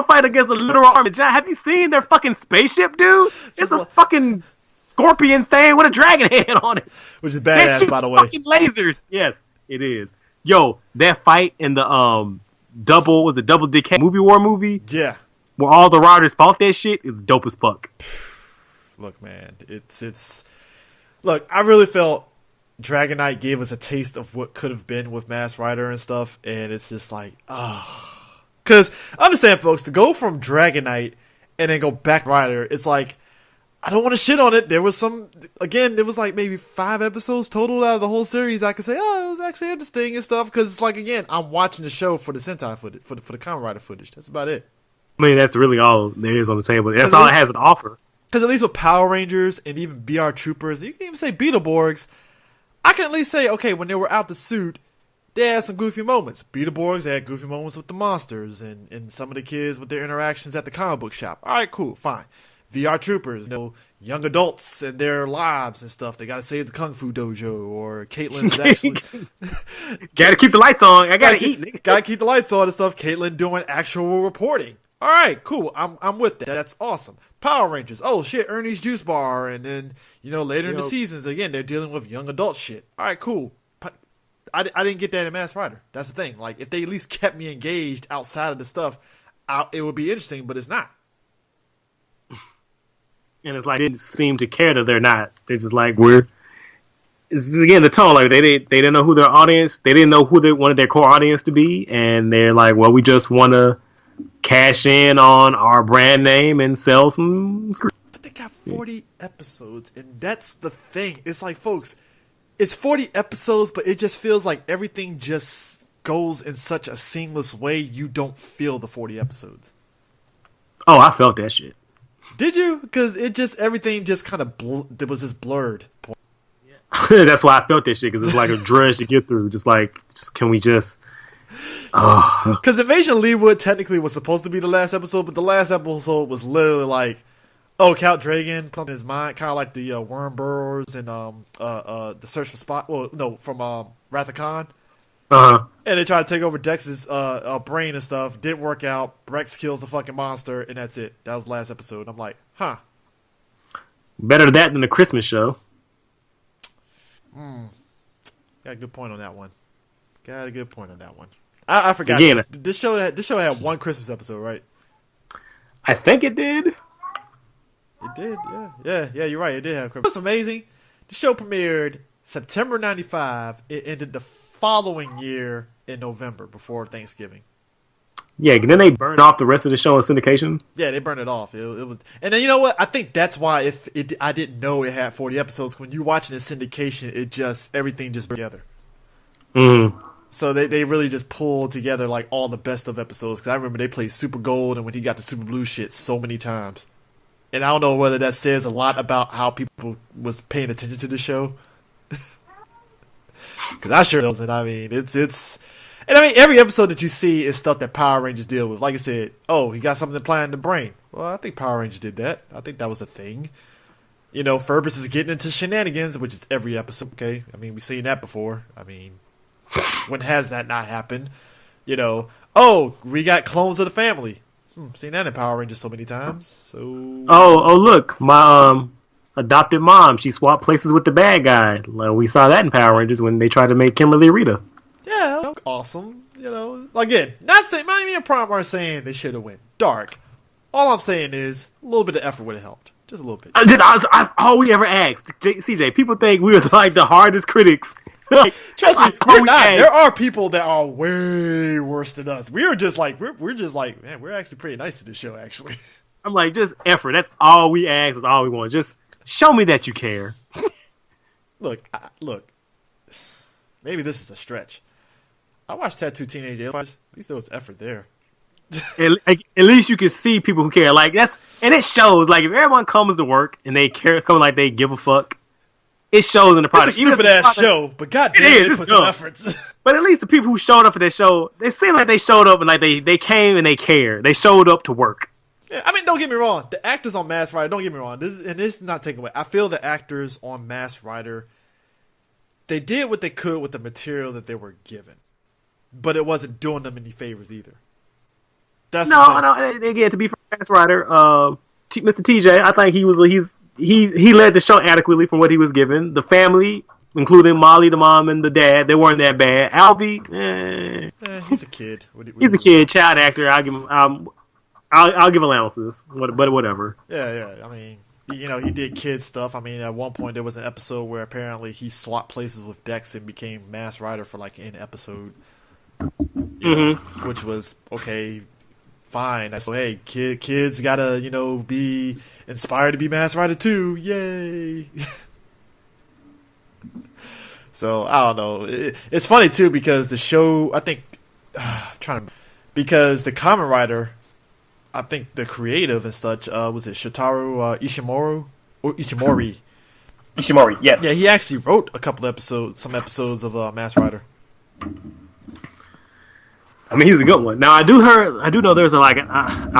fighting against a literal army. John, have you seen their fucking spaceship, dude? It's a fucking scorpion thing with a dragon head on it. Which is badass, by the way. Fucking lasers. Yes, it is. Yo, that fight in the double decay war movie? Yeah. Where all the riders fought that shit is dope as fuck. Look, man, look, I really felt Dragon Knight gave us a taste of what could have been with Masked Rider and stuff, and it's just like, because understand, folks, to go from Dragon Knight and then go back Rider, it's like, I don't want to shit on it. There was like maybe 5 episodes total out of the whole series. I could say, oh, it was actually interesting and stuff, because it's like, again, I'm watching the show for the Sentai footage, for the Kamen Rider footage. That's about it. I mean, that's really all there is on the table. That's all it has to offer. Because at least with Power Rangers and even BR Troopers, you can even say Beetleborgs, I can at least say, okay, when they were out the suit, they had some goofy moments. Beetleborgs, they had goofy moments with the monsters and some of the kids with their interactions at the comic book shop. All right, cool, fine. VR Troopers, young adults and their lives and stuff. They got to save the Kung Fu Dojo, or Caitlyn is actually... Gotta keep the lights on. I gotta eat, nigga. Gotta keep the lights on and stuff. Caitlyn doing actual reporting. All right, cool. I'm with that. That's awesome. Power Rangers. Oh shit, Ernie's Juice Bar, and then later in the seasons again they're dealing with young adult shit. All right, cool. I didn't get that in Masked Rider. That's the thing. Like if they at least kept me engaged outside of the stuff, it would be interesting. But it's not. And it's like they didn't seem to care that they're not. They're just like It's again the tone. Like they didn't know who their audience. They didn't know who they wanted their core audience to be, and they're like, well, we just want to cash in on our brand name and sell some screws. But they got 40 episodes, and that's the thing. It's like, folks, it's 40 episodes, but it just feels like everything just goes in such a seamless way. You don't feel the 40 episodes. Oh, I felt that shit. Did you? Because everything just kind of it was just blurred. Yeah. That's why I felt that shit, because it's like a dredge to get through. Can we just... Because Invasion Leewood technically was supposed to be the last episode, but the last episode was literally like, Count Dragon pumping his mind, kind of like the Worm Burrows and the Search for Spot. Well, no, from Wrath of Khan. And they try to take over Dex's brain and stuff. Didn't work out. Rex kills the fucking monster, and that's it. That was the last episode. I'm like, huh. Better that than the Christmas show. Got a good point on that one. I forgot. Again, this show had one Christmas episode, right? I think it did. It did, yeah. You're right. It did have. It's amazing. The show premiered September '95. It ended the following year in November before Thanksgiving. Yeah, then they burned off the rest of the show in syndication. Yeah, they burned it off. It was, and then you know what? I think that's why I didn't know it had 40 episodes. When you're watching the syndication, everything just together. Mm-hmm. So they really just pulled together like all the best of episodes. Because I remember they played Super Gold and when he got the Super Blue shit so many times. And I don't know whether that says a lot about how people was paying attention to the show. Because I sure wasn't. I mean, it's. And I mean, every episode that you see is stuff that Power Rangers deal with. Like I said, oh, he got something to plant in the brain. Well, I think Power Rangers did that. I think that was a thing. You know, Ferbus is getting into shenanigans, which is every episode. Okay, I mean, we've seen that before. I mean, when has that not happened? You know, oh, we got clones of the family. Seen that in Power Rangers so many times. So oh, look, my adopted mom, she swapped places with the bad guy. Like, we saw that in Power Rangers when they tried to make Kimberly Rita. Yeah, that was awesome. You know, again, not me and Prime are saying they should have went dark. All I'm saying is a little bit of effort would have helped, just a little bit. All we ever asked, CJ. People think we were like the hardest critics. Like, trust me, we're not. There are people that are way worse than us. We're just like, man, we're actually pretty nice to this show. Actually, I'm like, just effort. That's all we ask. Is all we want. Just show me that you care. Look. Maybe this is a stretch. I watched Tattoo Teenage Aliens. At least there was effort there. At least you can see people who care. Like and it shows. Like if everyone comes to work and they care, come like they give a fuck, it shows in the product. It's a stupid ass show, but goddamn, they put some efforts. But at least the people who showed up for that show, they seem like they showed up and like they came and they cared. They showed up to work. Yeah, I mean, don't get me wrong. The actors on Masked Rider, don't get me wrong. This is not taken away. I feel the actors on Masked Rider, they did what they could with the material that they were given. But it wasn't doing them any favors either. No. Again, to be fair, Masked Rider, Mr. TJ, I think he led the show adequately from what he was given. The family, including Molly, the mom, and the dad, they weren't that bad. Albie, he's a kid. He's a kid, child actor. I'll give him. I'll give allowances, but whatever. Yeah. I mean, you know, he did kid stuff. I mean, at one point there was an episode where apparently he swapped places with Dex and became Masked Rider for like an episode. Know, which was okay, fine. So hey, kids gotta be inspired to be Masked Rider too. Yay! So I don't know. It's funny too because the show. I think because the Kamen Rider. I think the creative and such was it Shotaro Ishimori or Ishimori. Ishimori, yes. Yeah, he actually wrote some episodes of Masked Rider. I mean, he's a good one. Now, I do know there's a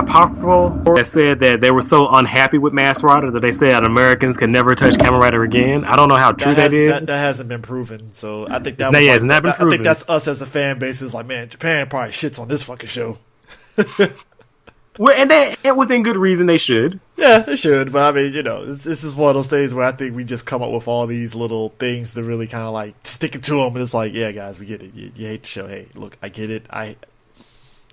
powerful that said that they were so unhappy with Masked Rider that they said Americans can never touch Kamen Rider again. I don't know how true that is. That hasn't been proven. So I think that hasn't been proven. I think that's us as a fan base is like, man, Japan probably shits on this fucking show. Well, and within good reason they should. Yeah, they should. But I mean, this is one of those things where I think we just come up with all these little things to really kind of like stick it to them. And it's like, yeah, guys, we get it. You hate the show. Hey, look, I get it.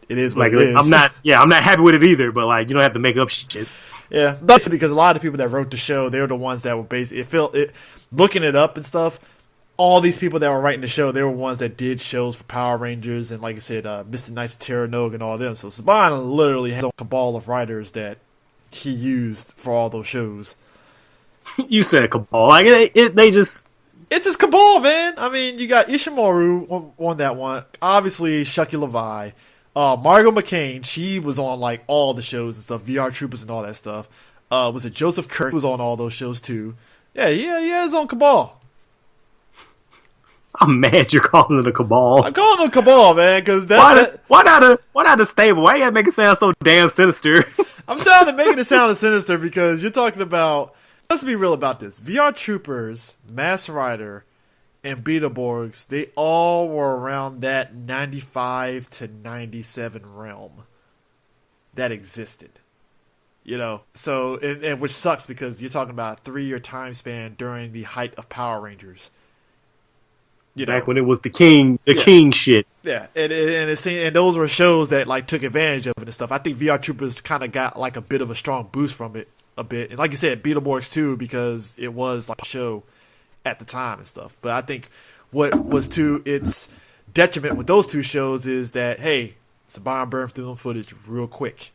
It is what it is. I'm not happy with it either. But like, you don't have to make up shit. Yeah, that's because a lot of the people that wrote the show, they were the ones that were basically looking it up and stuff. All these people that were writing the show, they were ones that did shows for Power Rangers and, like I said, Mr. Knights of Terra Noga and all of them. So Saban literally has a cabal of writers that he used for all those shows. You said cabal. Like they just... It's his cabal, man. I mean, you got Ishimori on that one. Obviously, Shucky Levi. Margot McCain, she was on, like, all the shows and stuff. VR Troopers and all that stuff. Was it Joseph Kirk was on all those shows, too. Yeah, he had his own cabal. I'm mad you're calling it a cabal. I'm calling it a cabal, man, because why not a stable? Why you gotta make it sound so damn sinister? I'm making it sound sinister because you're talking about. Let's be real about this. VR Troopers, Masked Rider, and Beetleborgs, they all were around that 95 to 97 realm that existed. So and which sucks because you're talking about a 3-year time span during the height of Power Rangers. Back when it was the king shit. Yeah, and those were shows that like took advantage of it and stuff. I think VR Troopers kind of got like a bit of a strong boost from it a bit. And like you said, Beetleborgs too, because it was like a show at the time and stuff. But I think what was to its detriment with those two shows is that, hey, Saban burned through them footage real quick.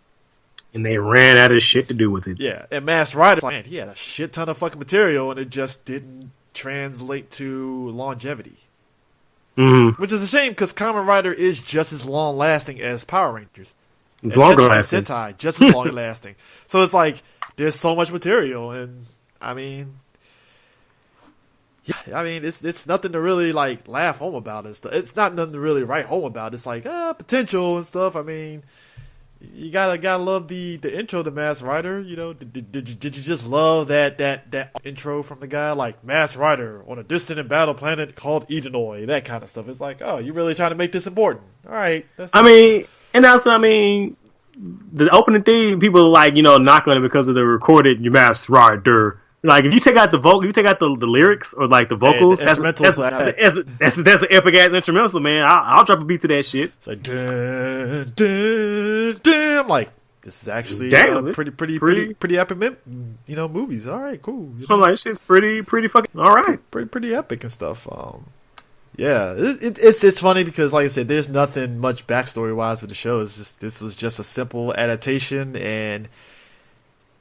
And they ran out of shit to do with it. Yeah, and Masked Rider, man, he had a shit ton of fucking material, and it just didn't translate to longevity. Mm-hmm. Which is a shame, because Kamen Rider is just as long-lasting as Power Rangers. It's longer lasting. Sentai, just as long-lasting. So it's like, there's so much material, and, I mean... Yeah, I mean, it's nothing to really, like, laugh home about and stuff. It's not nothing to really write home about. It's like, potential and stuff. I mean, you gotta love the intro to Masked Rider. You know, did you just love that intro from the guy, like Masked Rider on a distant and battle planet called Edenoi, that kind of stuff. It's like, oh, you really trying to make this important? All right. The opening theme, people like, you know, knock on it because of the recorded Masked Rider. Like, if you take out the vocal, you take out the lyrics or like the vocals, that's an epic ass instrumental, man. I'll drop a beat to that shit. It's like dun, dun, dun. I'm like, this is actually pretty epic, you know, movies. All right, cool. You know? I'm like, shit's pretty fucking all right, pretty epic and stuff. Yeah, it's funny because, like I said, there's nothing much backstory wise with the show. It's just this was just a simple adaptation, and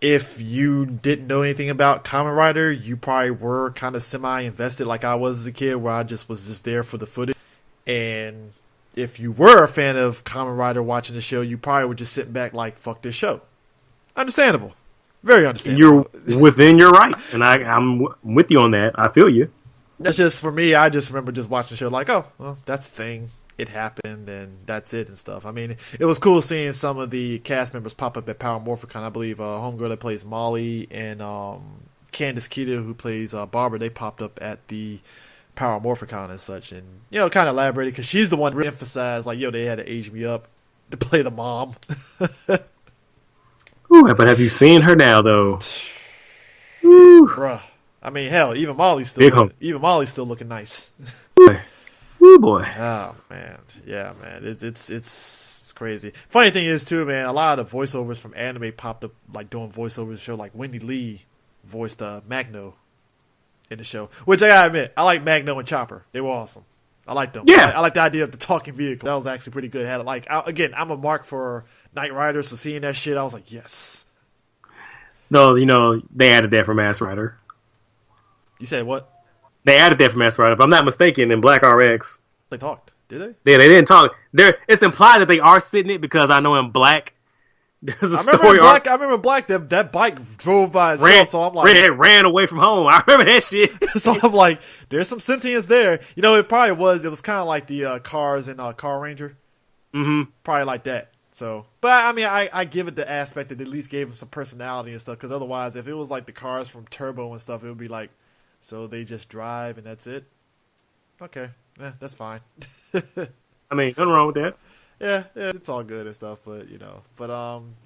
if you didn't know anything about Kamen Rider, you probably were kind of semi-invested like I was as a kid, where I was just there for the footage. And if you were a fan of Kamen Rider watching the show, you probably were just sitting back like, fuck this show. Understandable. Very understandable. You're within your right, and I'm with you on that. I feel you. That's just, for me, I just remember just watching the show like, oh, well, that's the thing. It happened, and that's it and stuff. I mean, it was cool seeing some of the cast members pop up at Power Morphicon. I believe homegirl that plays Molly and Candice Keita, who plays Barbara, they popped up at the Power Morphicon and such, and, you know, kind of elaborated, because she's the one who emphasized, like, yo, they had to age me up to play the mom. Ooh, but have you seen her now, though? Ooh. Bruh. I mean, hell, even Molly's still looking nice. Ooh, boy. Oh, man. Yeah, man. It's crazy. Funny thing is, too, man, a lot of the voiceovers from anime popped up, like, doing voiceovers show. Like, Wendy Lee voiced Magno in the show. Which, I gotta admit, I like Magno and Chopper. They were awesome. I liked them. Yeah. I like the idea of the talking vehicle. That was actually pretty good. Again, I'm a mark for Knight Rider, so seeing that shit, I was like, yes. No, you know, they added that for Masked Rider. You said what? They added that for Masked Rider. If I'm not mistaken, in Black RX. They talked. Did they? Yeah, they didn't talk. It's implied that they are sitting it, because I know in Black, there's a story arc. I remember Black, that bike drove by itself, so I'm like... ran away from home. I remember that shit. So I'm like, there's some sentience there. You know, it was kind of like the Cars in Car Ranger. Mm-hmm. Probably like that. So, but I mean, I give it the aspect that they at least gave them some personality and stuff, because otherwise, if it was like the cars from Turbo and stuff, it would be like, so they just drive and that's it? Okay. That's fine. I mean, nothing wrong with that. Yeah, it's all good and stuff, but, you know. But,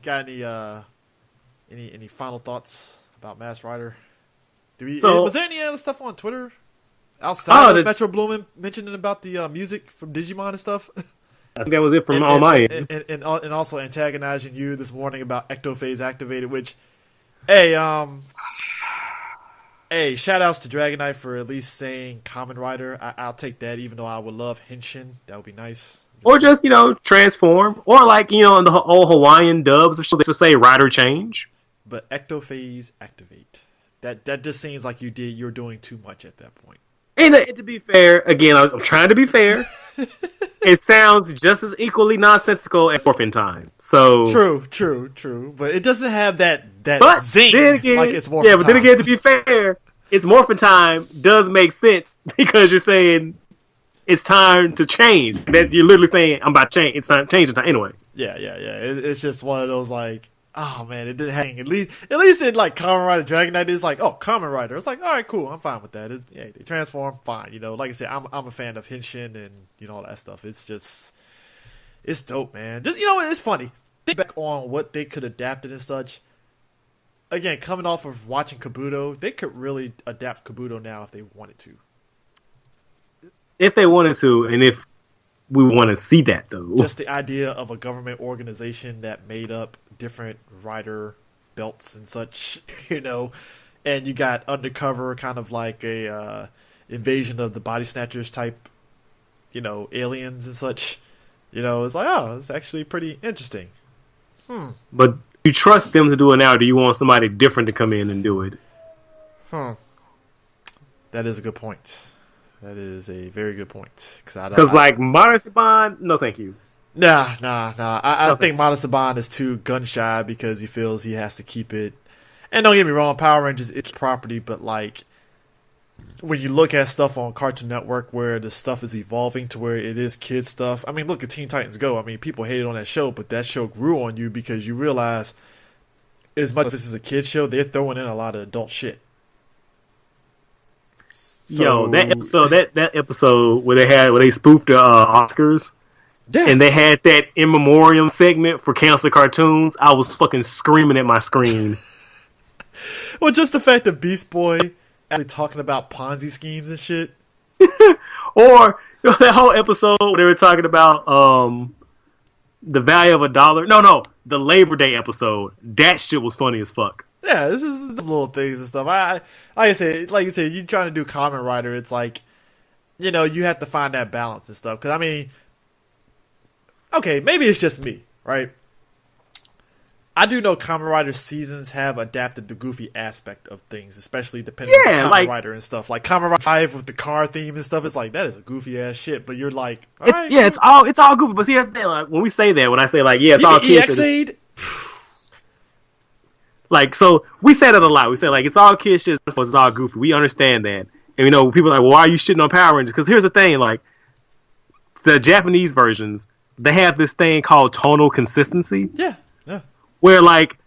got any final thoughts about Masked Rider? Was there any other stuff on Twitter outside of Metro Boomin mentioning about the music from Digimon and stuff? I think that was it from all my end. And also antagonizing you this morning about Ectophase Activated, which, hey, shout outs to Dragon Knight for at least saying Kamen Rider. I'll take that, even though I would love Henshin. That would be nice. Or just, you know, transform. Or like, you know, in the old Hawaiian dubs, they would say Rider change. But Ectophase Activate. That just seems like you're doing too much at that point. And to be fair, again, I'm trying to be fair. It sounds just as equally nonsensical as Morphin Time. So true. But it doesn't have that zing again, like it's Morphin Time. But then again, to be fair, it's Morphin Time does make sense, because you're saying it's time to change. You're literally saying, I'm about to change. It's time to change the time anyway. Yeah. It's just one of those, like, oh man, it didn't hang. At least in like Kamen Rider Dragon Knight, it's like, oh, Kamen Rider. It's like, all right, cool, I'm fine with that. They transform, fine. You know, like I said, I'm a fan of Henshin and, you know, all that stuff. It's dope, man. Just, you know, it's funny. Think back on what they could adapt it and such. Again, coming off of watching Kabuto, they could really adapt Kabuto now if they wanted to. If they wanted to, and if we want to see that, though. Just the idea of a government organization that made up different rider belts and such, and you got undercover kind of like a invasion of the body snatchers type, aliens and such. It's like, oh, it's actually pretty interesting. But you trust them to do it now, or do you want somebody different to come in and do it? That is a good point. That is a very good point. Because like Modern Saban, no thank you. Nah. I think Modern Saban is too gun shy because he feels he has to keep it. And don't get me wrong, Power Rangers, it's property, but like when you look at stuff on Cartoon Network where the stuff is evolving to where it is kid stuff. I mean, look at Teen Titans Go. I mean, people hated on that show, but that show grew on you because you realize as much as this is a kid show, they're throwing in a lot of adult shit. So, that episode where they spoofed the Oscars, and they had that in memoriam segment for cancer cartoons, I was fucking screaming at my screen. Well, just the fact that Beast Boy actually talking about Ponzi schemes and shit, or that whole episode where they were talking about the value of $1. No, the Labor Day episode. That shit was funny as fuck. Yeah, this is little things and stuff. Like you said, you're trying to do Kamen Rider. It's like, you have to find that balance and stuff. Because I mean, okay, maybe it's just me, right? I do know Kamen Rider seasons have adapted the goofy aspect of things, especially depending on Kamen Rider and stuff. Like Kamen Rider 5 with the car theme and stuff. It's like that is a goofy ass shit. But you're like, it's all goofy. But see, that's the thing. Like when I say like, yeah, it's all kids. Like, so we say that a lot. We say like it's all kid shit, so it's all goofy. We understand that, and people are like, well, why are you shitting on Power Rangers? Because here's the thing, like the Japanese versions, they have this thing called tonal consistency. Yeah. Where like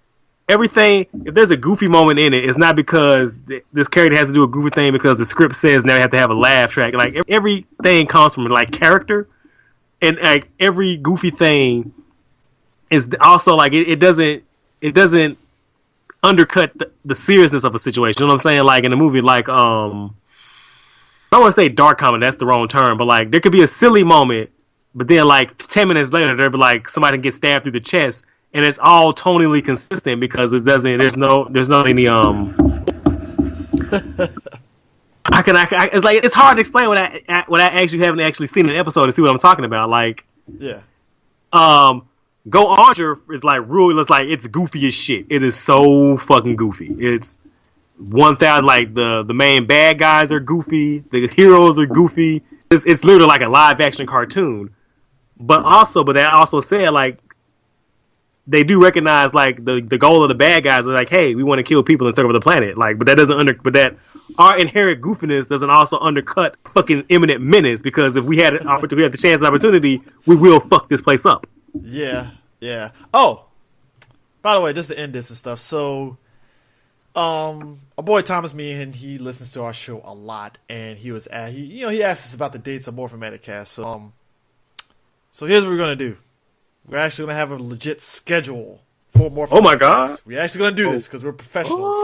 everything, if there's a goofy moment in it, it's not because this character has to do a goofy thing because the script says now they have to have a laugh track. Like everything comes from like character, and like every goofy thing is also like it doesn't undercut the seriousness of a situation. You know what I'm saying? Like in a movie like I don't want to say dark comedy, that's the wrong term, but like there could be a silly moment, but then like 10 minutes later there'll be like somebody get stabbed through the chest, and it's all tonally consistent because it doesn't there's no any it's like it's hard to explain what I actually haven't actually seen an episode to see what I'm talking about. Like Go Archer is like really, it's like it's goofy as shit. It is so fucking goofy. It's 1,000 like the main bad guys are goofy, the heroes are goofy. It's literally like a live action cartoon. But that also said like they do recognize like the goal of the bad guys is like, hey, we want to kill people and take over the planet. Like, but that our inherent goofiness doesn't also undercut fucking imminent menace, because if we had the chance and opportunity, we will fuck this place up. Yeah. Oh, by the way, just to end this and stuff. So, our boy Thomas Meehan, he listens to our show a lot, and he asked us about the dates of Morphin Metacast. So here's what we're gonna do. We're actually gonna have a legit schedule for Morphin. Oh my god! We're actually gonna do this because we're professionals.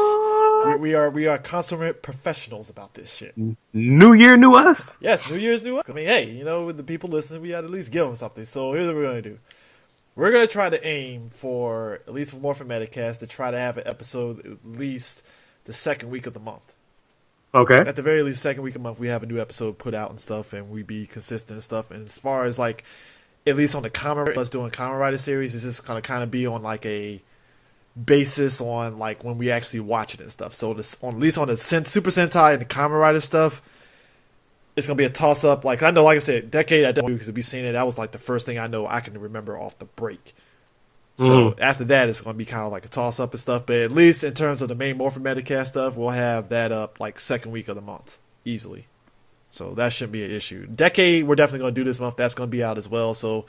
We are consummate professionals about this shit. New year, new us. Yes, New Year's new us. I mean, hey, with the people listening, we gotta at least give them something. So here's what we're gonna do. We're going to try to aim for, at least for Morphin Metacast, to try to have an episode at least the second week of the month. Okay. At the very least, second week of the month, we have a new episode put out and stuff, and we be consistent and stuff. And as far as, like, at least on the us doing Kamen Rider series, this is going to kind of be on, like, a basis on, like, when we actually watch it and stuff. So, at least on the Super Sentai and the Kamen Rider stuff, it's going to be a toss-up. Like, I know, like I said, Decade, I don't know because we seen it. That was, like, the first thing I know I can remember off the break. So, after that, it's going to be kind of like a toss-up and stuff. But at least in terms of the main Morphin Metacast stuff, we'll have that up, like, second week of the month. Easily. So, that shouldn't be an issue. Decade, we're definitely going to do this month. That's going to be out as well. So,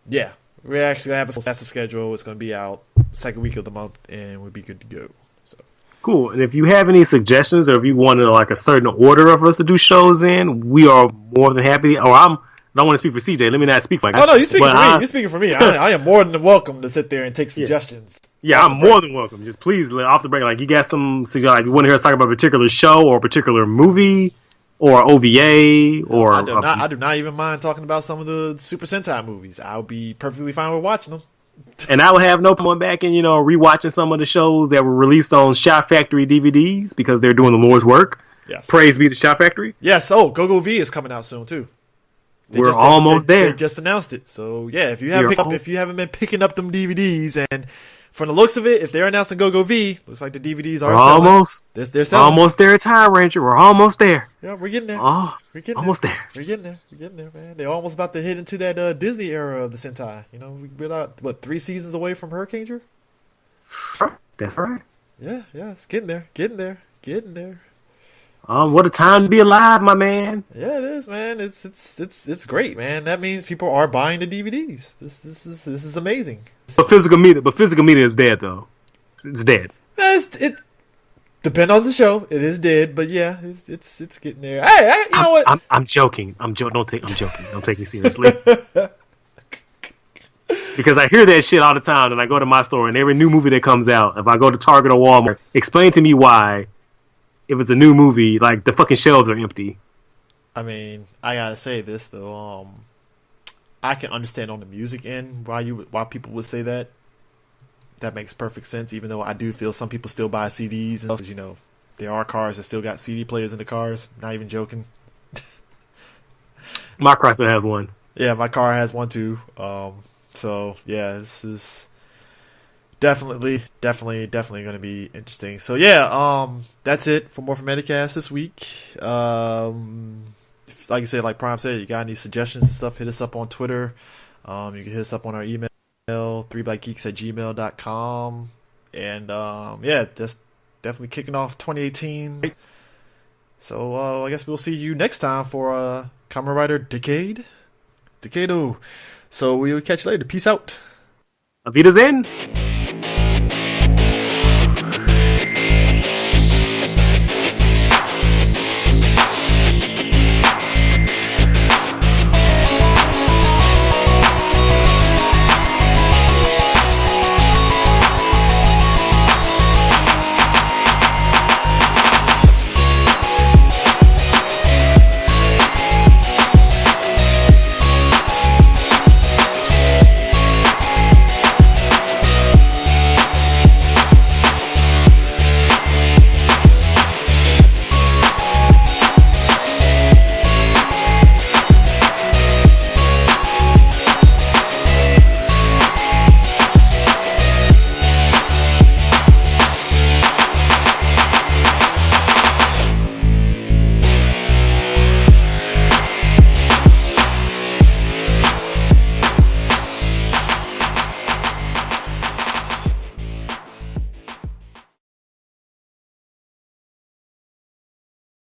yeah. We're actually going to have that's the schedule. It's going to be out second week of the month, and we'll be good to go. So. Cool. And if you have any suggestions, or if you want to like a certain order of us to do shows in, we are more than happy. I don't want to speak for CJ. Let me not speak like that. Oh no, you're speaking for me. You're speaking for me. I am more than welcome to sit there and take suggestions. Yeah, I'm more than welcome. Just please, off the break, like you got some suggestions. Like you want to hear us talk about a particular show or a particular movie or OVA or. I do not even mind talking about some of the Super Sentai movies. I'll be perfectly fine with watching them. And I would have no problem back and, rewatching some of the shows that were released on Shop Factory DVDs because they're doing the Lord's work. Yes. Praise be to Shop Factory. Yes. Oh, Go V is coming out soon too. We're almost there. They just announced it. So yeah, if you haven't been picking up them DVDs, and from the looks of it, if they're announcing Go V, looks like the DVDs are selling. They're selling. Almost there, Tire Ranger. We're almost there. Yeah, we're getting there. Oh, we're getting almost there. there. We're getting there, man. They're almost about to hit into that Disney era of the Sentai. We're about 3 seasons away from Hurricane. That's right. Yeah, it's getting there. What a time to be alive, my man. Yeah, it is, man. It's great, man. That means people are buying the DVDs. This is amazing. But physical media is dead though. It's dead. It depends on the show. It is dead, but yeah, it's getting there. Hey, you know what? I'm joking. I'm joking. Don't take me seriously. Because I hear that shit all the time, and I go to my store, and every new movie that comes out, if I go to Target or Walmart, explain to me why. If it's a new movie, like the fucking shelves are empty. I mean, I gotta say this though. I can understand on the music end why people would say that. That makes perfect sense. Even though I do feel some people still buy CDs and stuff. There are cars that still got CD players in the cars. Not even joking. My Chrysler has one. Yeah, my car has one too. So yeah, this is definitely going to be interesting. So yeah, that's it for Morphin Metacast this week. Like I said, like Prime said, you got any suggestions and stuff, hit us up on Twitter. You can hit us up on our email, 3blackgeeks@gmail.com. And yeah, that's definitely kicking off 2018. So I guess we'll see you next time for Kamen Rider Decado. So we'll catch you later. Peace out. Auf Wiedersehen.